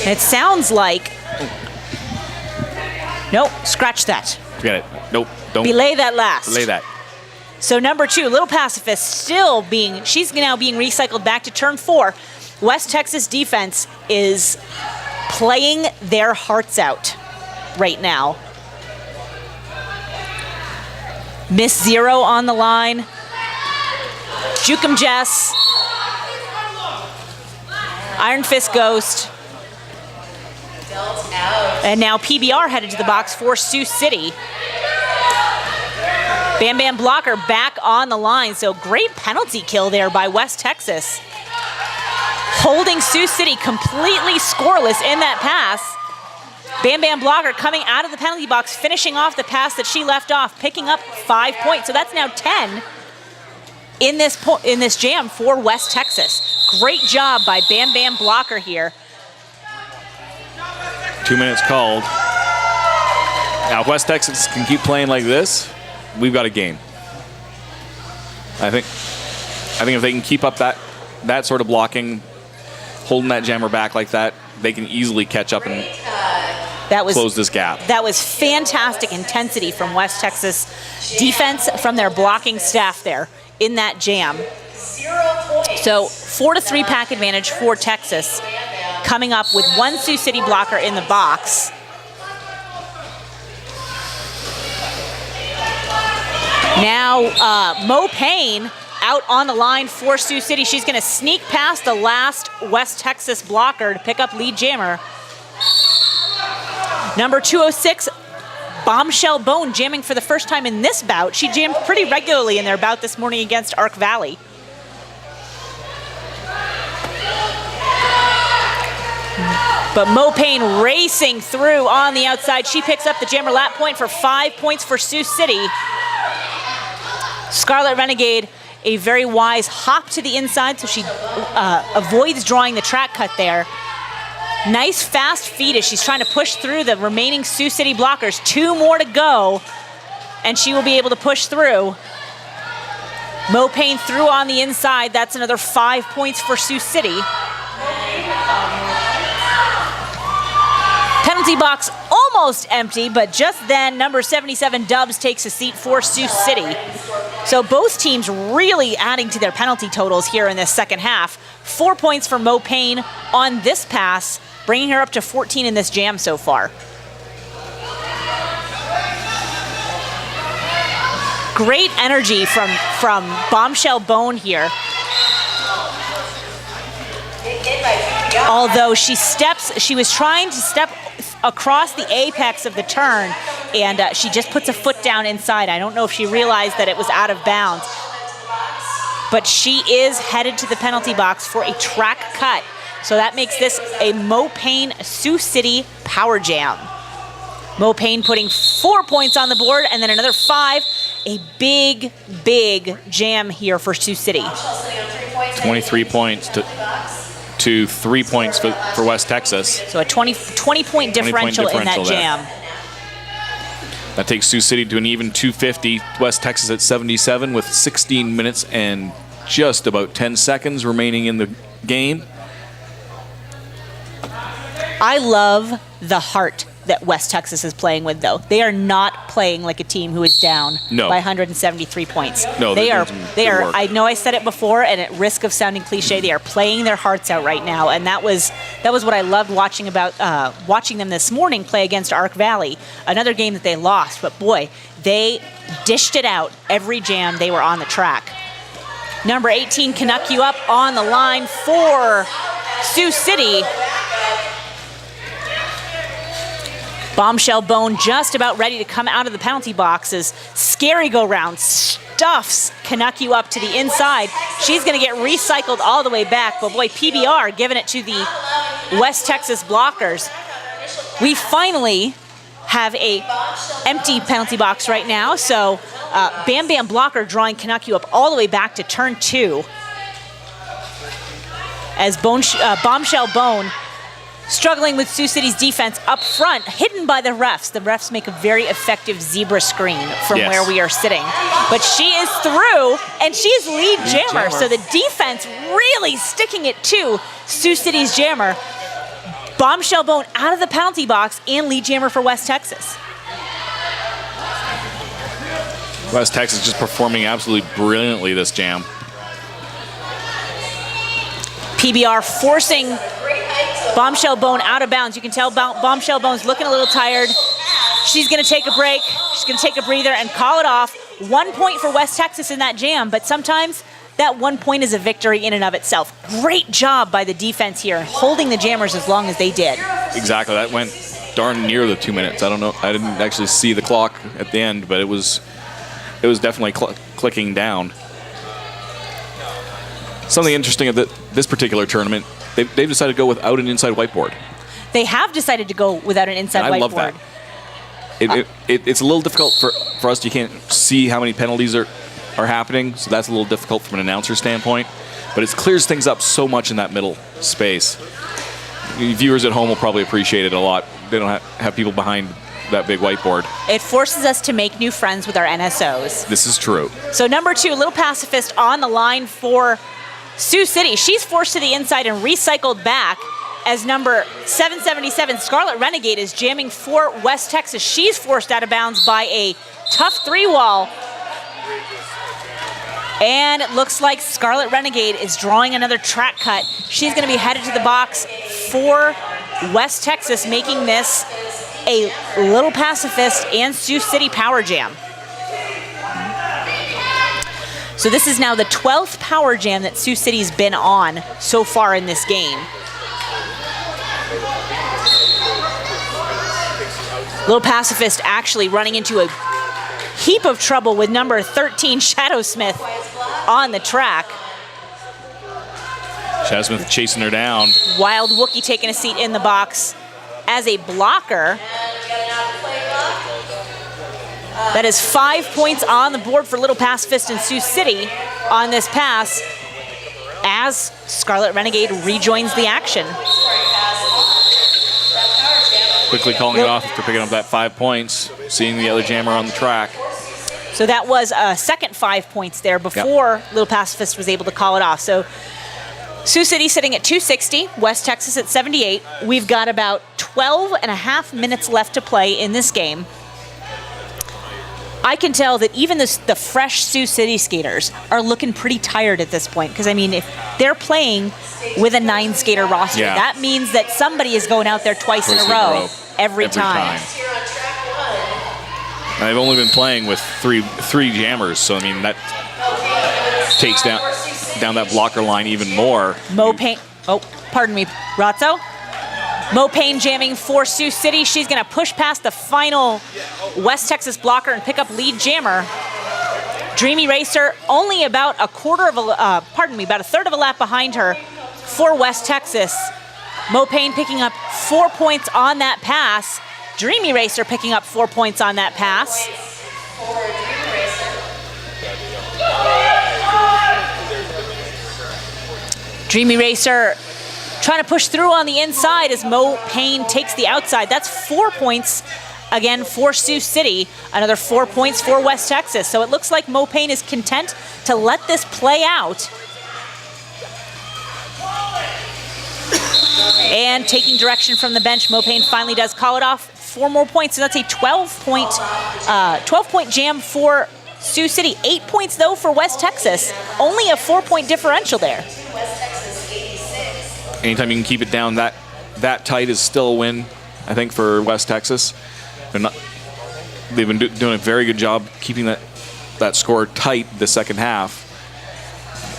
It sounds like... Nope, scratch that. Forget it. Nope, don't. Belay that last. Belay that. So number 2, Little Pacifist, she's now being recycled back to turn 4. West Texas defense is playing their hearts out right now. Miss Zero on the line. Juke 'em Jess. Iron Fist Ghost. And now PBR headed to the box for Sioux City. Bam Bam Blocker back on the line. So great penalty kill there by West Texas. Holding Sioux City completely scoreless in that pass. Bam Bam Blocker coming out of the penalty box, finishing off the pass that she left off, picking up 5 points. So that's now 10 in this jam for West Texas. Great job by Bam Bam Blocker here. 2 minutes called. Now, if West Texas can keep playing like this, we've got a game. I think if they can keep up that sort of blocking, holding that jammer back like that, they can easily catch up and close this gap. That was fantastic intensity from West Texas defense, from their blocking staff there in that jam. So 4-3 pack advantage for Texas, coming up with 1 Sioux City blocker in the box. Now Mo Payne out on the line for Sioux City. She's going to sneak past the last West Texas blocker to pick up lead jammer. Number 206, Bombshell Bone, jamming for the first time in this bout. She jammed pretty regularly in their bout this morning against Ark Valley. But Mo Payne racing through on the outside. She picks up the jammer lap point for 5 points for Sioux City. Scarlet Renegade, a very wise hop to the inside, so she avoids drawing the track cut there. Nice fast feet as she's trying to push through the remaining Sioux City blockers. 2 more to go, and she will be able to push through. Mo Payne through on the inside. That's another 5 points for Sioux City. Penalty box almost empty, but just then number 77 Dubs takes a seat for Sioux City. So both teams really adding to their penalty totals here in this second half. 4 points for Mo Payne on this pass, bringing her up to 14 in this jam so far. Great energy from Bombshell Bone here. Although she was trying to step across the apex of the turn, and she just puts a foot down inside. I don't know if she realized that it was out of bounds. But she is headed to the penalty box for a track cut. So that makes this a Mo Payne Sioux City power jam. Mo Payne putting 4 points on the board and then another 5. A big, big jam here for Sioux City. 23 points to 3 points for West Texas. So a 20-point differential in that jam. That takes Sioux City to an even 250. West Texas at 77 with 16 minutes and just about 10 seconds remaining in the game. I love the heart that West Texas is playing with, though. They are not playing like a team who is down by 173 points. No, they are. I know I said it before, and at risk of sounding cliche, they are playing their hearts out right now, and that was what I loved watching them this morning play against Ark Valley. Another game that they lost, but boy, they dished it out every jam they were on the track. Number 18, Canuck You Up on the line for Sioux City. Bombshell Bone just about ready to come out of the penalty boxes. Scary Go Round stuffs Canuck You Up to the inside. She's going to get recycled all the way back, but boy, PBR giving it to the West Texas blockers. We finally have a empty penalty box right now, so Bam Bam Blocker drawing Canuck You Up all the way back to turn 2. As Bombshell Bone struggling with Sioux City's defense up front, hidden by the refs. The refs make a very effective zebra screen from where we are sitting. But she is through, and she's lead jammer. So the defense really sticking it to Sioux City's jammer. Bombshell Bone out of the penalty box and lead jammer for West Texas. West Texas just performing absolutely brilliantly this jam. PBR forcing Bombshell Bone out of bounds. You can tell Bombshell Bone's looking a little tired. She's going to take a break. She's going to take a breather and call it off. 1 point for West Texas in that jam, but sometimes that 1 point is a victory in and of itself. Great job by the defense here, holding the jammers as long as they did. Exactly. That went darn near the 2 minutes. I don't know. I didn't actually see the clock at the end, but it was definitely clicking down. Something interesting at this particular tournament, they've decided to go without an inside whiteboard. They have decided to go without an inside whiteboard. I love that. It's a little difficult for us. You can't see how many penalties are happening, so that's a little difficult from an announcer standpoint. But it clears things up so much in that middle space. Viewers at home will probably appreciate it a lot. They don't have people behind that big whiteboard. It forces us to make new friends with our NSOs. This is true. So number 2, Little Pacifist on the line for Sioux City. She's forced to the inside and recycled back as number 777, Scarlet Renegade, is jamming for West Texas. She's forced out of bounds by a tough 3-wall. And it looks like Scarlet Renegade is drawing another track cut. She's going to be headed to the box for West Texas, making this a Little Pacifist and Sioux City power jam. So this is now the 12th power jam that Sioux City's been on so far in this game. Little Pacifist actually running into a heap of trouble with number 13, Shadow Smith, on the track. Shadow Smith chasing her down. Wild Wookie taking a seat in the box as a blocker. That is 5 points on the board for Little Pacifist and Sioux City on this pass as Scarlet Renegade rejoins the action. Quickly calling it off after picking up that 5 points, seeing the other jammer on the track. So that was a second 5 points there before Little Pacifist was able to call it off. So Sioux City sitting at 260, West Texas at 78. We've got about 12 and a half minutes left to play in this game. I can tell that even the fresh Sioux City skaters are looking pretty tired at this point, because I mean, if they're playing with a 9-skater roster, that means that somebody is going out there twice in a row every time. And they've only been playing with three jammers, so I mean that takes down that blocker line even more. Mo Payne, pardon me, Razzo. Mo Payne jamming for Sioux City. She's going to push past the final West Texas blocker and pick up lead jammer. Dreamy Racer only about a third of a lap behind her for West Texas. Mo Payne picking up 4 points on that pass. Dreamy Racer picking up 4 points on that pass. Dreamy Racer trying to push through on the inside as Mo Payne takes the outside. That's 4 points again for Sioux City. Another 4 points for West Texas. So it looks like Mo Payne is content to let this play out. And taking direction from the bench, Mo Payne finally does call it off. 4 more points, so that's a 12-point jam for Sioux City. 8 points, though, for West Texas. Only a 4-point differential there. Anytime you can keep it down that tight is still a win, I think, for West Texas. They've been doing a very good job keeping that score tight the second half.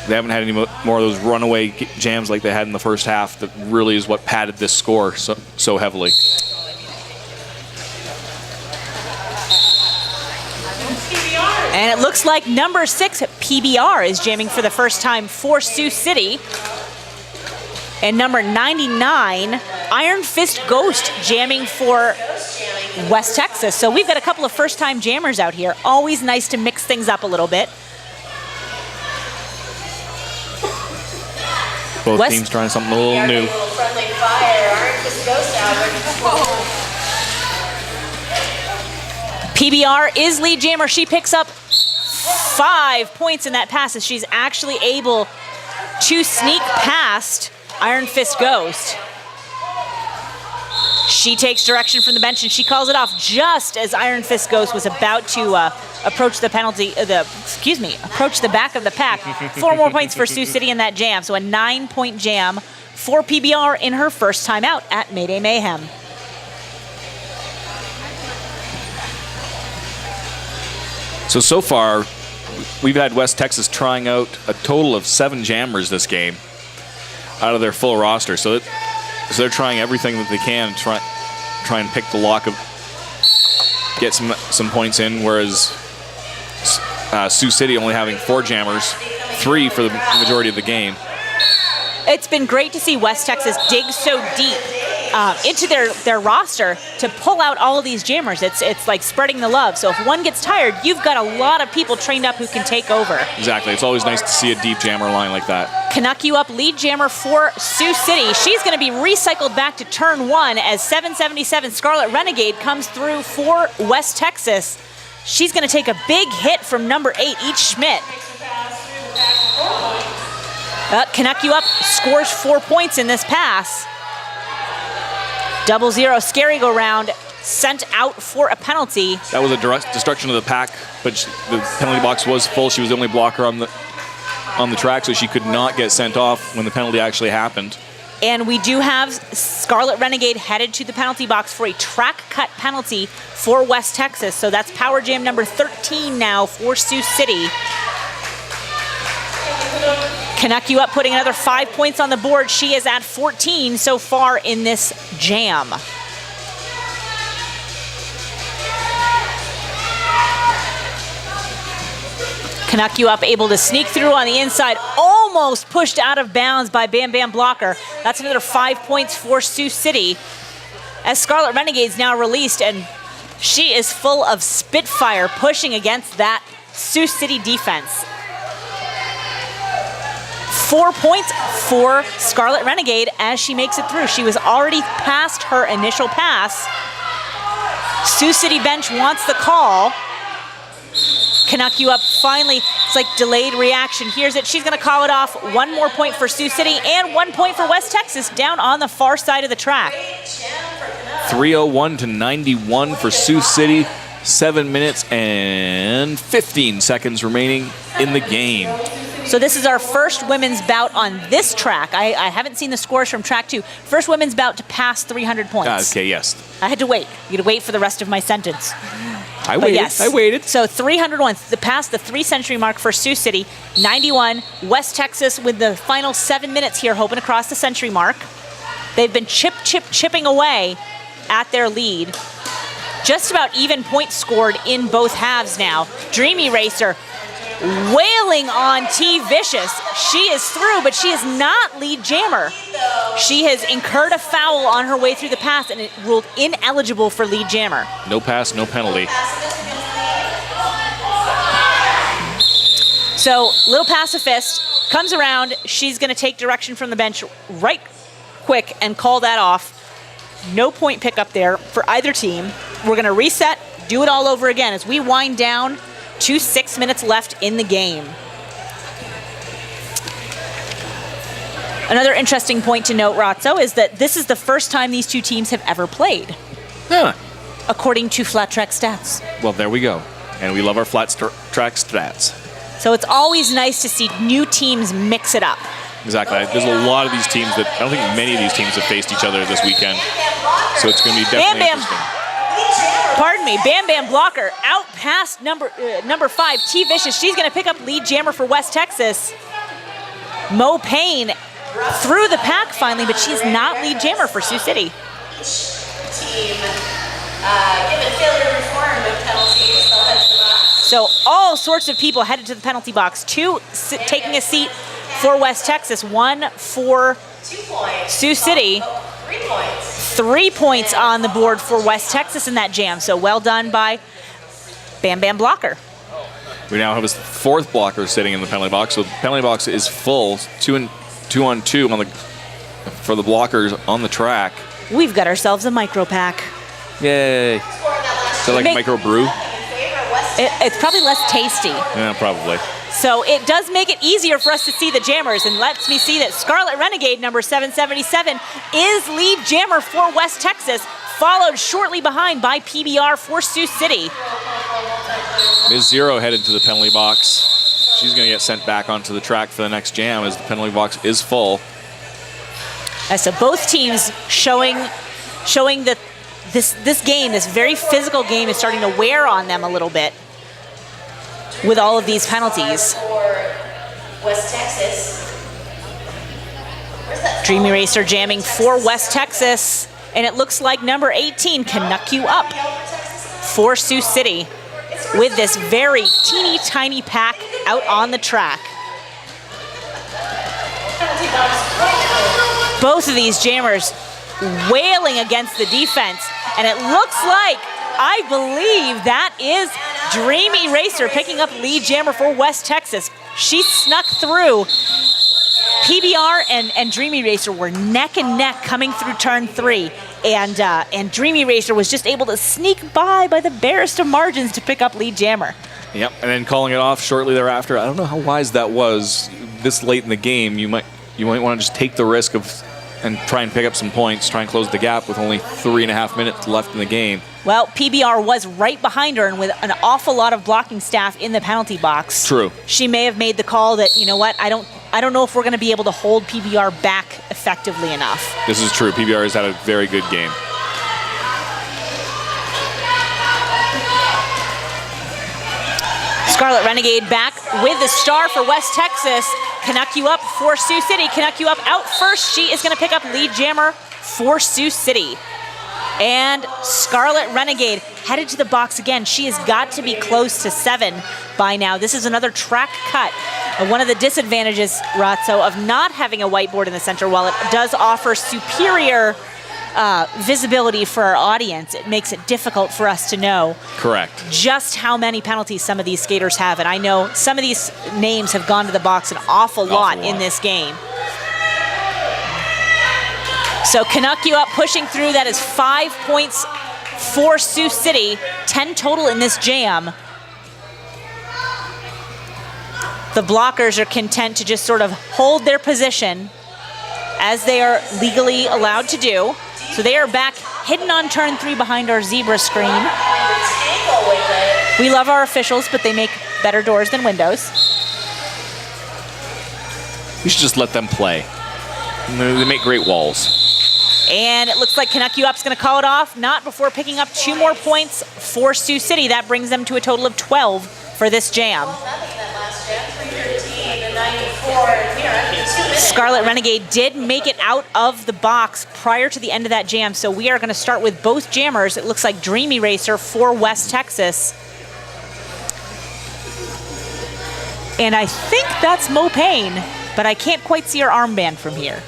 They haven't had any more of those runaway jams like they had in the first half. That really is what padded this score so heavily. And it looks like number 6, PBR, is jamming for the first time for Sioux City. And number 99, Iron Fist Ghost, jamming for West Texas. So we've got a couple of first-time jammers out here. Always nice to mix things up a little bit. Both teams trying something a little new. Friendly fire. Iron Fist Ghost out. PBR is lead jammer. She picks up 5 points in that pass as she's actually able to sneak past Iron Fist Ghost. She takes direction from the bench and she calls it off just as Iron Fist Ghost was about to approach the approach the back of the pack. 4 more points for Sioux City in that jam. So a 9-point jam for PBR in her first time out at Mayday Mayhem. So far, we've had West Texas trying out a total of 7 jammers this game out of their full roster. So they're trying everything that they can to try and pick the lock of get some points in, whereas Sioux City only having 4 jammers, 3 for the majority of the game. It's been great to see West Texas dig so deep into their roster to pull out all of these jammers. It's like spreading the love. So if one gets tired, you've got a lot of people trained up who can take over. Exactly. It's always nice to see a deep jammer line like that. Canuck you up, lead jammer for Sioux City. She's going to be recycled back to turn 1 as 777 Scarlet Renegade comes through for West Texas. She's going to take a big hit from number 8, Each Schmidt. Canuck you up scores 4 points in this pass. 0-0, Scary Go Round sent out for a penalty. That was a direct destruction of the pack, but the penalty box was full. She was the only blocker on the track, so she could not get sent off when the penalty actually happened. And we do have Scarlet Renegade headed to the penalty box for a track cut penalty for West Texas. So that's power jam number 13 now for Sioux City. Canuck you up, putting another 5 points on the board. She is at 14 so far in this jam. Canuck you up, able to sneak through on the inside, almost pushed out of bounds by Bam Bam Blocker. That's another 5 points for Sioux City. As Scarlet Renegade's now released, and she is full of spitfire pushing against that Sioux City defense. 4 points for Scarlet Renegade as she makes it through. She was already past her initial pass. Sioux City bench wants the call. Canuck you up finally. It's like delayed reaction. Here's it. She's going to call it off. 1 more point for Sioux City and 1 point for West Texas down on the far side of the track. 3:01 to 91 for Sioux City. 7 minutes and 15 seconds remaining in the game. So this is our first women's bout on this track. I haven't seen the scores from track 2. First women's bout to pass 300 points. Okay, yes. I had to wait. You had to wait for the rest of my sentence. I waited. Yes. I waited. So 301, past the 3-century mark for Sioux City. 91, West Texas with the final 7 minutes here, hoping to cross the century mark. They've been chipping away at their lead. Just about even points scored in both halves now. Dreamy Racer wailing on T Vicious. She is through, but she is not lead jammer. She has incurred a foul on her way through the pass and it ruled ineligible for lead jammer. No pass, no penalty. So Little Pacifist comes around. She's going to take direction from the bench right quick and call that off. No point pickup there for either team. We're going to reset, do it all over again as we wind down to 6 minutes left in the game. Another interesting point to note, Ratzo, is that this is the first time these two teams have ever played. Huh. According to Flat Track Stats. Well, there we go. And we love our Flat Track Stats. So it's always nice to see new teams mix it up. Exactly. There's a lot of these teams that, I don't think many of these teams have faced each other this weekend. So it's going to be definitely interesting. Pardon me, Bam Bam Blocker out past number 5, T Vicious. She's going to pick up lead jammer for West Texas. Mo Payne through the pack finally, but she's not lead jammer for Sioux City. Team, given failure to perform with penalties, they'll head to the box. So all sorts of people headed to the penalty box. 2 taking a seat for West Texas, 1 for 2 points. Sioux City. 3 points. 3 points on the board for West Texas in that jam. So well done by Bam Bam Blocker. We now have a 4th blocker sitting in the penalty box. So the penalty box is full. 2 on 2 on the for the blockers on the track. We've got ourselves a micro pack. Yay! So like micro brew? It's probably less tasty. Yeah, probably. So it does make it easier for us to see the jammers, and lets me see that Scarlet Renegade, number 777, is lead jammer for West Texas, followed shortly behind by PBR for Sioux City. Ms. Zero headed to the penalty box. She's going to get sent back onto the track for the next jam as the penalty box is full. So both teams showing that this game, this very physical game, is starting to wear on them a little bit with all of these penalties. For West Texas. Dreamy Racer jamming for West Texas, and it looks like number 18, Canuck You Up for Sioux City with this very teeny tiny pack out on the track. Both of these jammers wailing against the defense, and it looks like, I believe that is Dreamy Racer picking up lead jammer for West Texas. She snuck through. PBR and Dreamy Racer were neck and neck coming through turn 3, and Dreamy Racer was just able to sneak by the barest of margins to pick up lead jammer. Yep, and then calling it off shortly thereafter. I don't know how wise that was this late in the game. You might want to just take the risk and try and pick up some points, try and close the gap with only 3.5 minutes left in the game. Well, PBR was right behind her and with an awful lot of blocking staff in the penalty box. True. She may have made the call that, you know what, I don't know if we're going to be able to hold PBR back effectively enough. This is true. PBR has had a very good game. Scarlet Renegade back with the star for West Texas. Canuck You Up for Sioux City. Canuck You Up out first. She is going to pick up lead jammer for Sioux City. And Scarlet Renegade headed to the box again. She has got to be close to 7 by now. This is another track cut. One of the disadvantages, Ratso, of not having a whiteboard in the center, while it does offer superior visibility for our audience, it makes it difficult for us to know Correct. just how many penalties some of these skaters have. And I know some of these names have gone to the box an awful lot in this game. So Canuck You Up pushing through. That is 5 points for Sioux City, 10 total in this jam. The blockers are content to just sort of hold their position as they are legally allowed to do. So they are back hidden on turn 3 behind our zebra screen. We love our officials, but they make better doors than windows. We should just let them play. They make great walls. And it looks like Canuck You Up's going to call it off, not before picking up 2 more points for Sioux City. That brings them to a total of 12 for this jam. Scarlet Renegade did make it out of the box prior to the end of that jam, so we are going to start with both jammers. It looks like Dreamy Racer for West Texas. And I think that's Mo Payne, but I can't quite see her armband from here.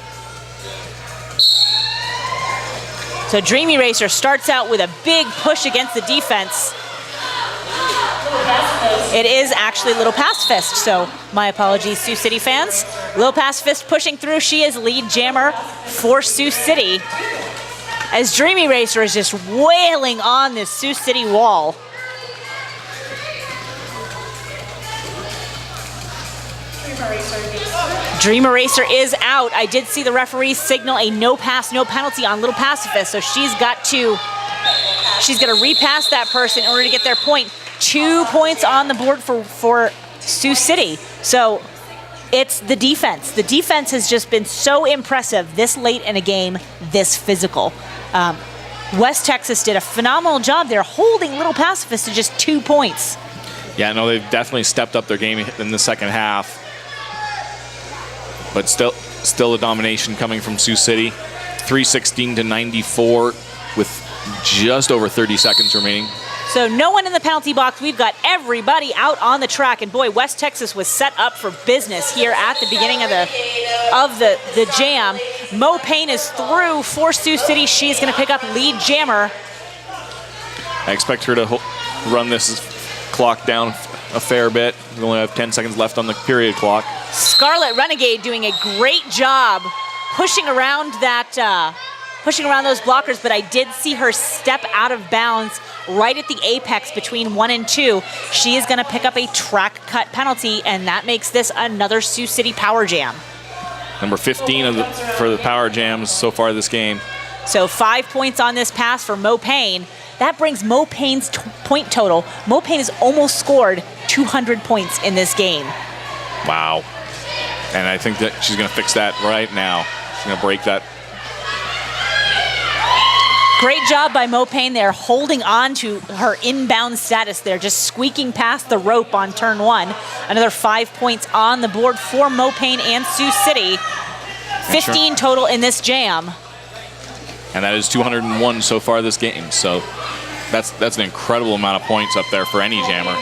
So Dreamy Racer starts out with a big push against the defense. It is actually Little Pass Fist, so my apologies, Sioux City fans. Little Pass Fist pushing through. She is lead jammer for Sioux City, as Dreamy Racer is just wailing on this Sioux City wall. Dreamer Racer is out. I did see the referee signal a no pass, no penalty on Little Pacifist, so she's got to repass that person in order to get their point. 2 points on the board for Sioux City. So it's the defense. The defense has just been so impressive this late in a game, this physical. West Texas did a phenomenal job there holding Little Pacifist to just 2 points. Yeah, no, they've definitely stepped up their game in the second half. but still a domination coming from Sioux City. 316 to 94 with just over 30 seconds remaining. So no one in the penalty box. We've got everybody out on the track. And boy, West Texas was set up for business here at the beginning of the jam. Mo Payne is through for Sioux City. She's going to pick up lead jammer. I expect her to run this clock down a fair bit. We only have 10 seconds left on the period clock. Scarlet Renegade doing a great job pushing around those blockers, but I did see her step out of bounds right at the apex between 1 and 2. She is going to pick up a track cut penalty, and that makes this another Sioux City power jam. Number 15 for the power jams so far this game. So 5 points on this pass for Mo Payne. That brings Mo Payne's point total. Mo Payne has almost scored 200 points in this game. Wow. And I think that she's going to fix that right now. She's going to break that. Great job by Mo Payne there, holding on to her inbound status there, just squeaking past the rope on turn 1. Another 5 points on the board for Mo Payne and Sioux City. 15 total in this jam. And that is 201 so far this game. So that's an incredible amount of points up there for any jammer.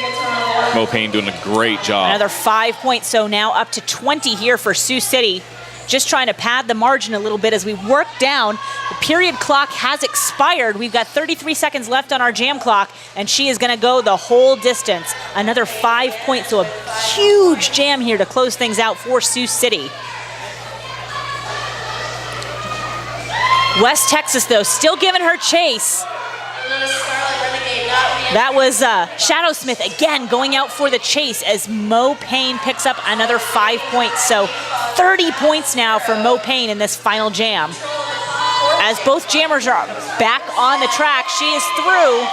Mo Payne doing a great job. Another 5 points, so now up to 20 here for Sioux City. Just trying to pad the margin a little bit as we work down. The period clock has expired. We've got 33 seconds left on our jam clock, and she is going to go the whole distance. Another 5 points, so a huge jam here to close things out for Sioux City. West Texas, though, still giving her chase. That was Shadow Smith again going out for the chase as Mo Payne picks up another 5 points. So 30 points now for Mo Payne in this final jam. As both jammers are back on the track, she is through.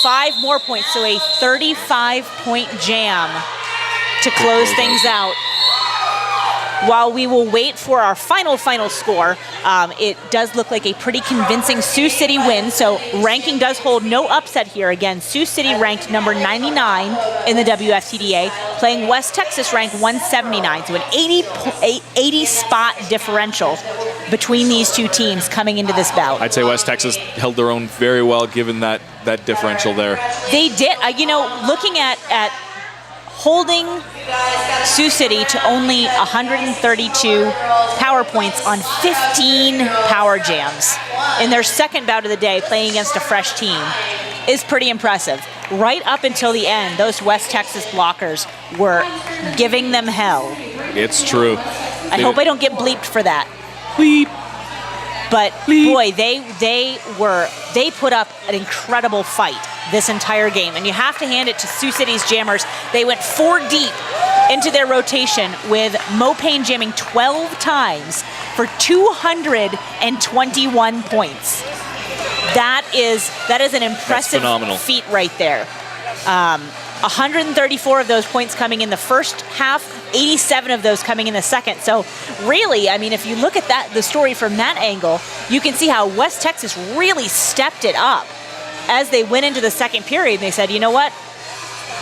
5 more points, so a 35-point jam to close things out. While we will wait for our final score, it does look like a pretty convincing Sioux City win. So ranking does hold no upset here. Again, Sioux City ranked number 99 in the WFTDA, playing West Texas ranked 179. So an 80 spot differential between these two teams coming into this bout. I'd say West Texas held their own very well given that differential there. They did. Looking at holding Sioux City to only 132 power points on 15 power jams in their second bout of the day, playing against a fresh team, is pretty impressive. Right up until the end, those West Texas blockers were giving them hell. It's true. I hope I don't get bleeped for that. Bleep. But boy, they put up an incredible fight this entire game. And you have to hand it to Sioux City's jammers. They went 4 deep into their rotation with Mo Payne jamming 12 times for 221 points. That is an impressive feat right there. 134 of those points coming in the first half, 87 of those coming in the second. So really, if you look at the story from that angle, you can see how West Texas really stepped it up as they went into the second period. They said, you know what?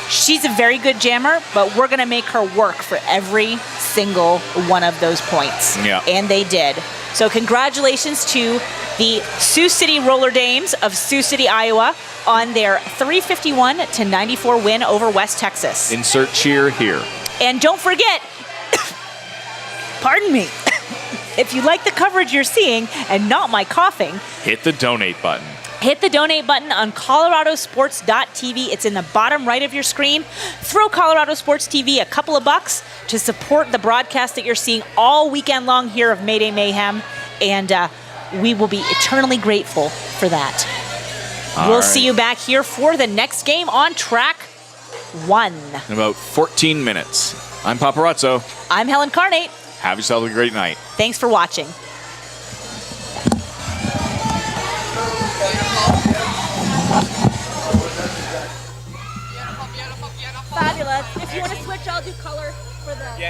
She's a very good jammer, but we're going to make her work for every single one of those points. Yeah. And they did. So congratulations to the Sioux City Roller Dames of Sioux City, Iowa, on their 351-94 win over West Texas. Insert cheer here. And don't forget, pardon me, if you like the coverage you're seeing and not my coughing, hit the donate button. Hit the donate button on ColoradoSports.TV. It's in the bottom right of your screen. Throw Colorado Sports TV a couple of bucks to support the broadcast that you're seeing all weekend long here of Mayday Mayhem, and we will be eternally grateful for that. We'll see you back here for the next game on track 1. In about 14 minutes. I'm Paparazzo. I'm Helen Carnate. Have yourself a great night. Thanks for watching. Fabulous. If you want to switch, I'll do color for the...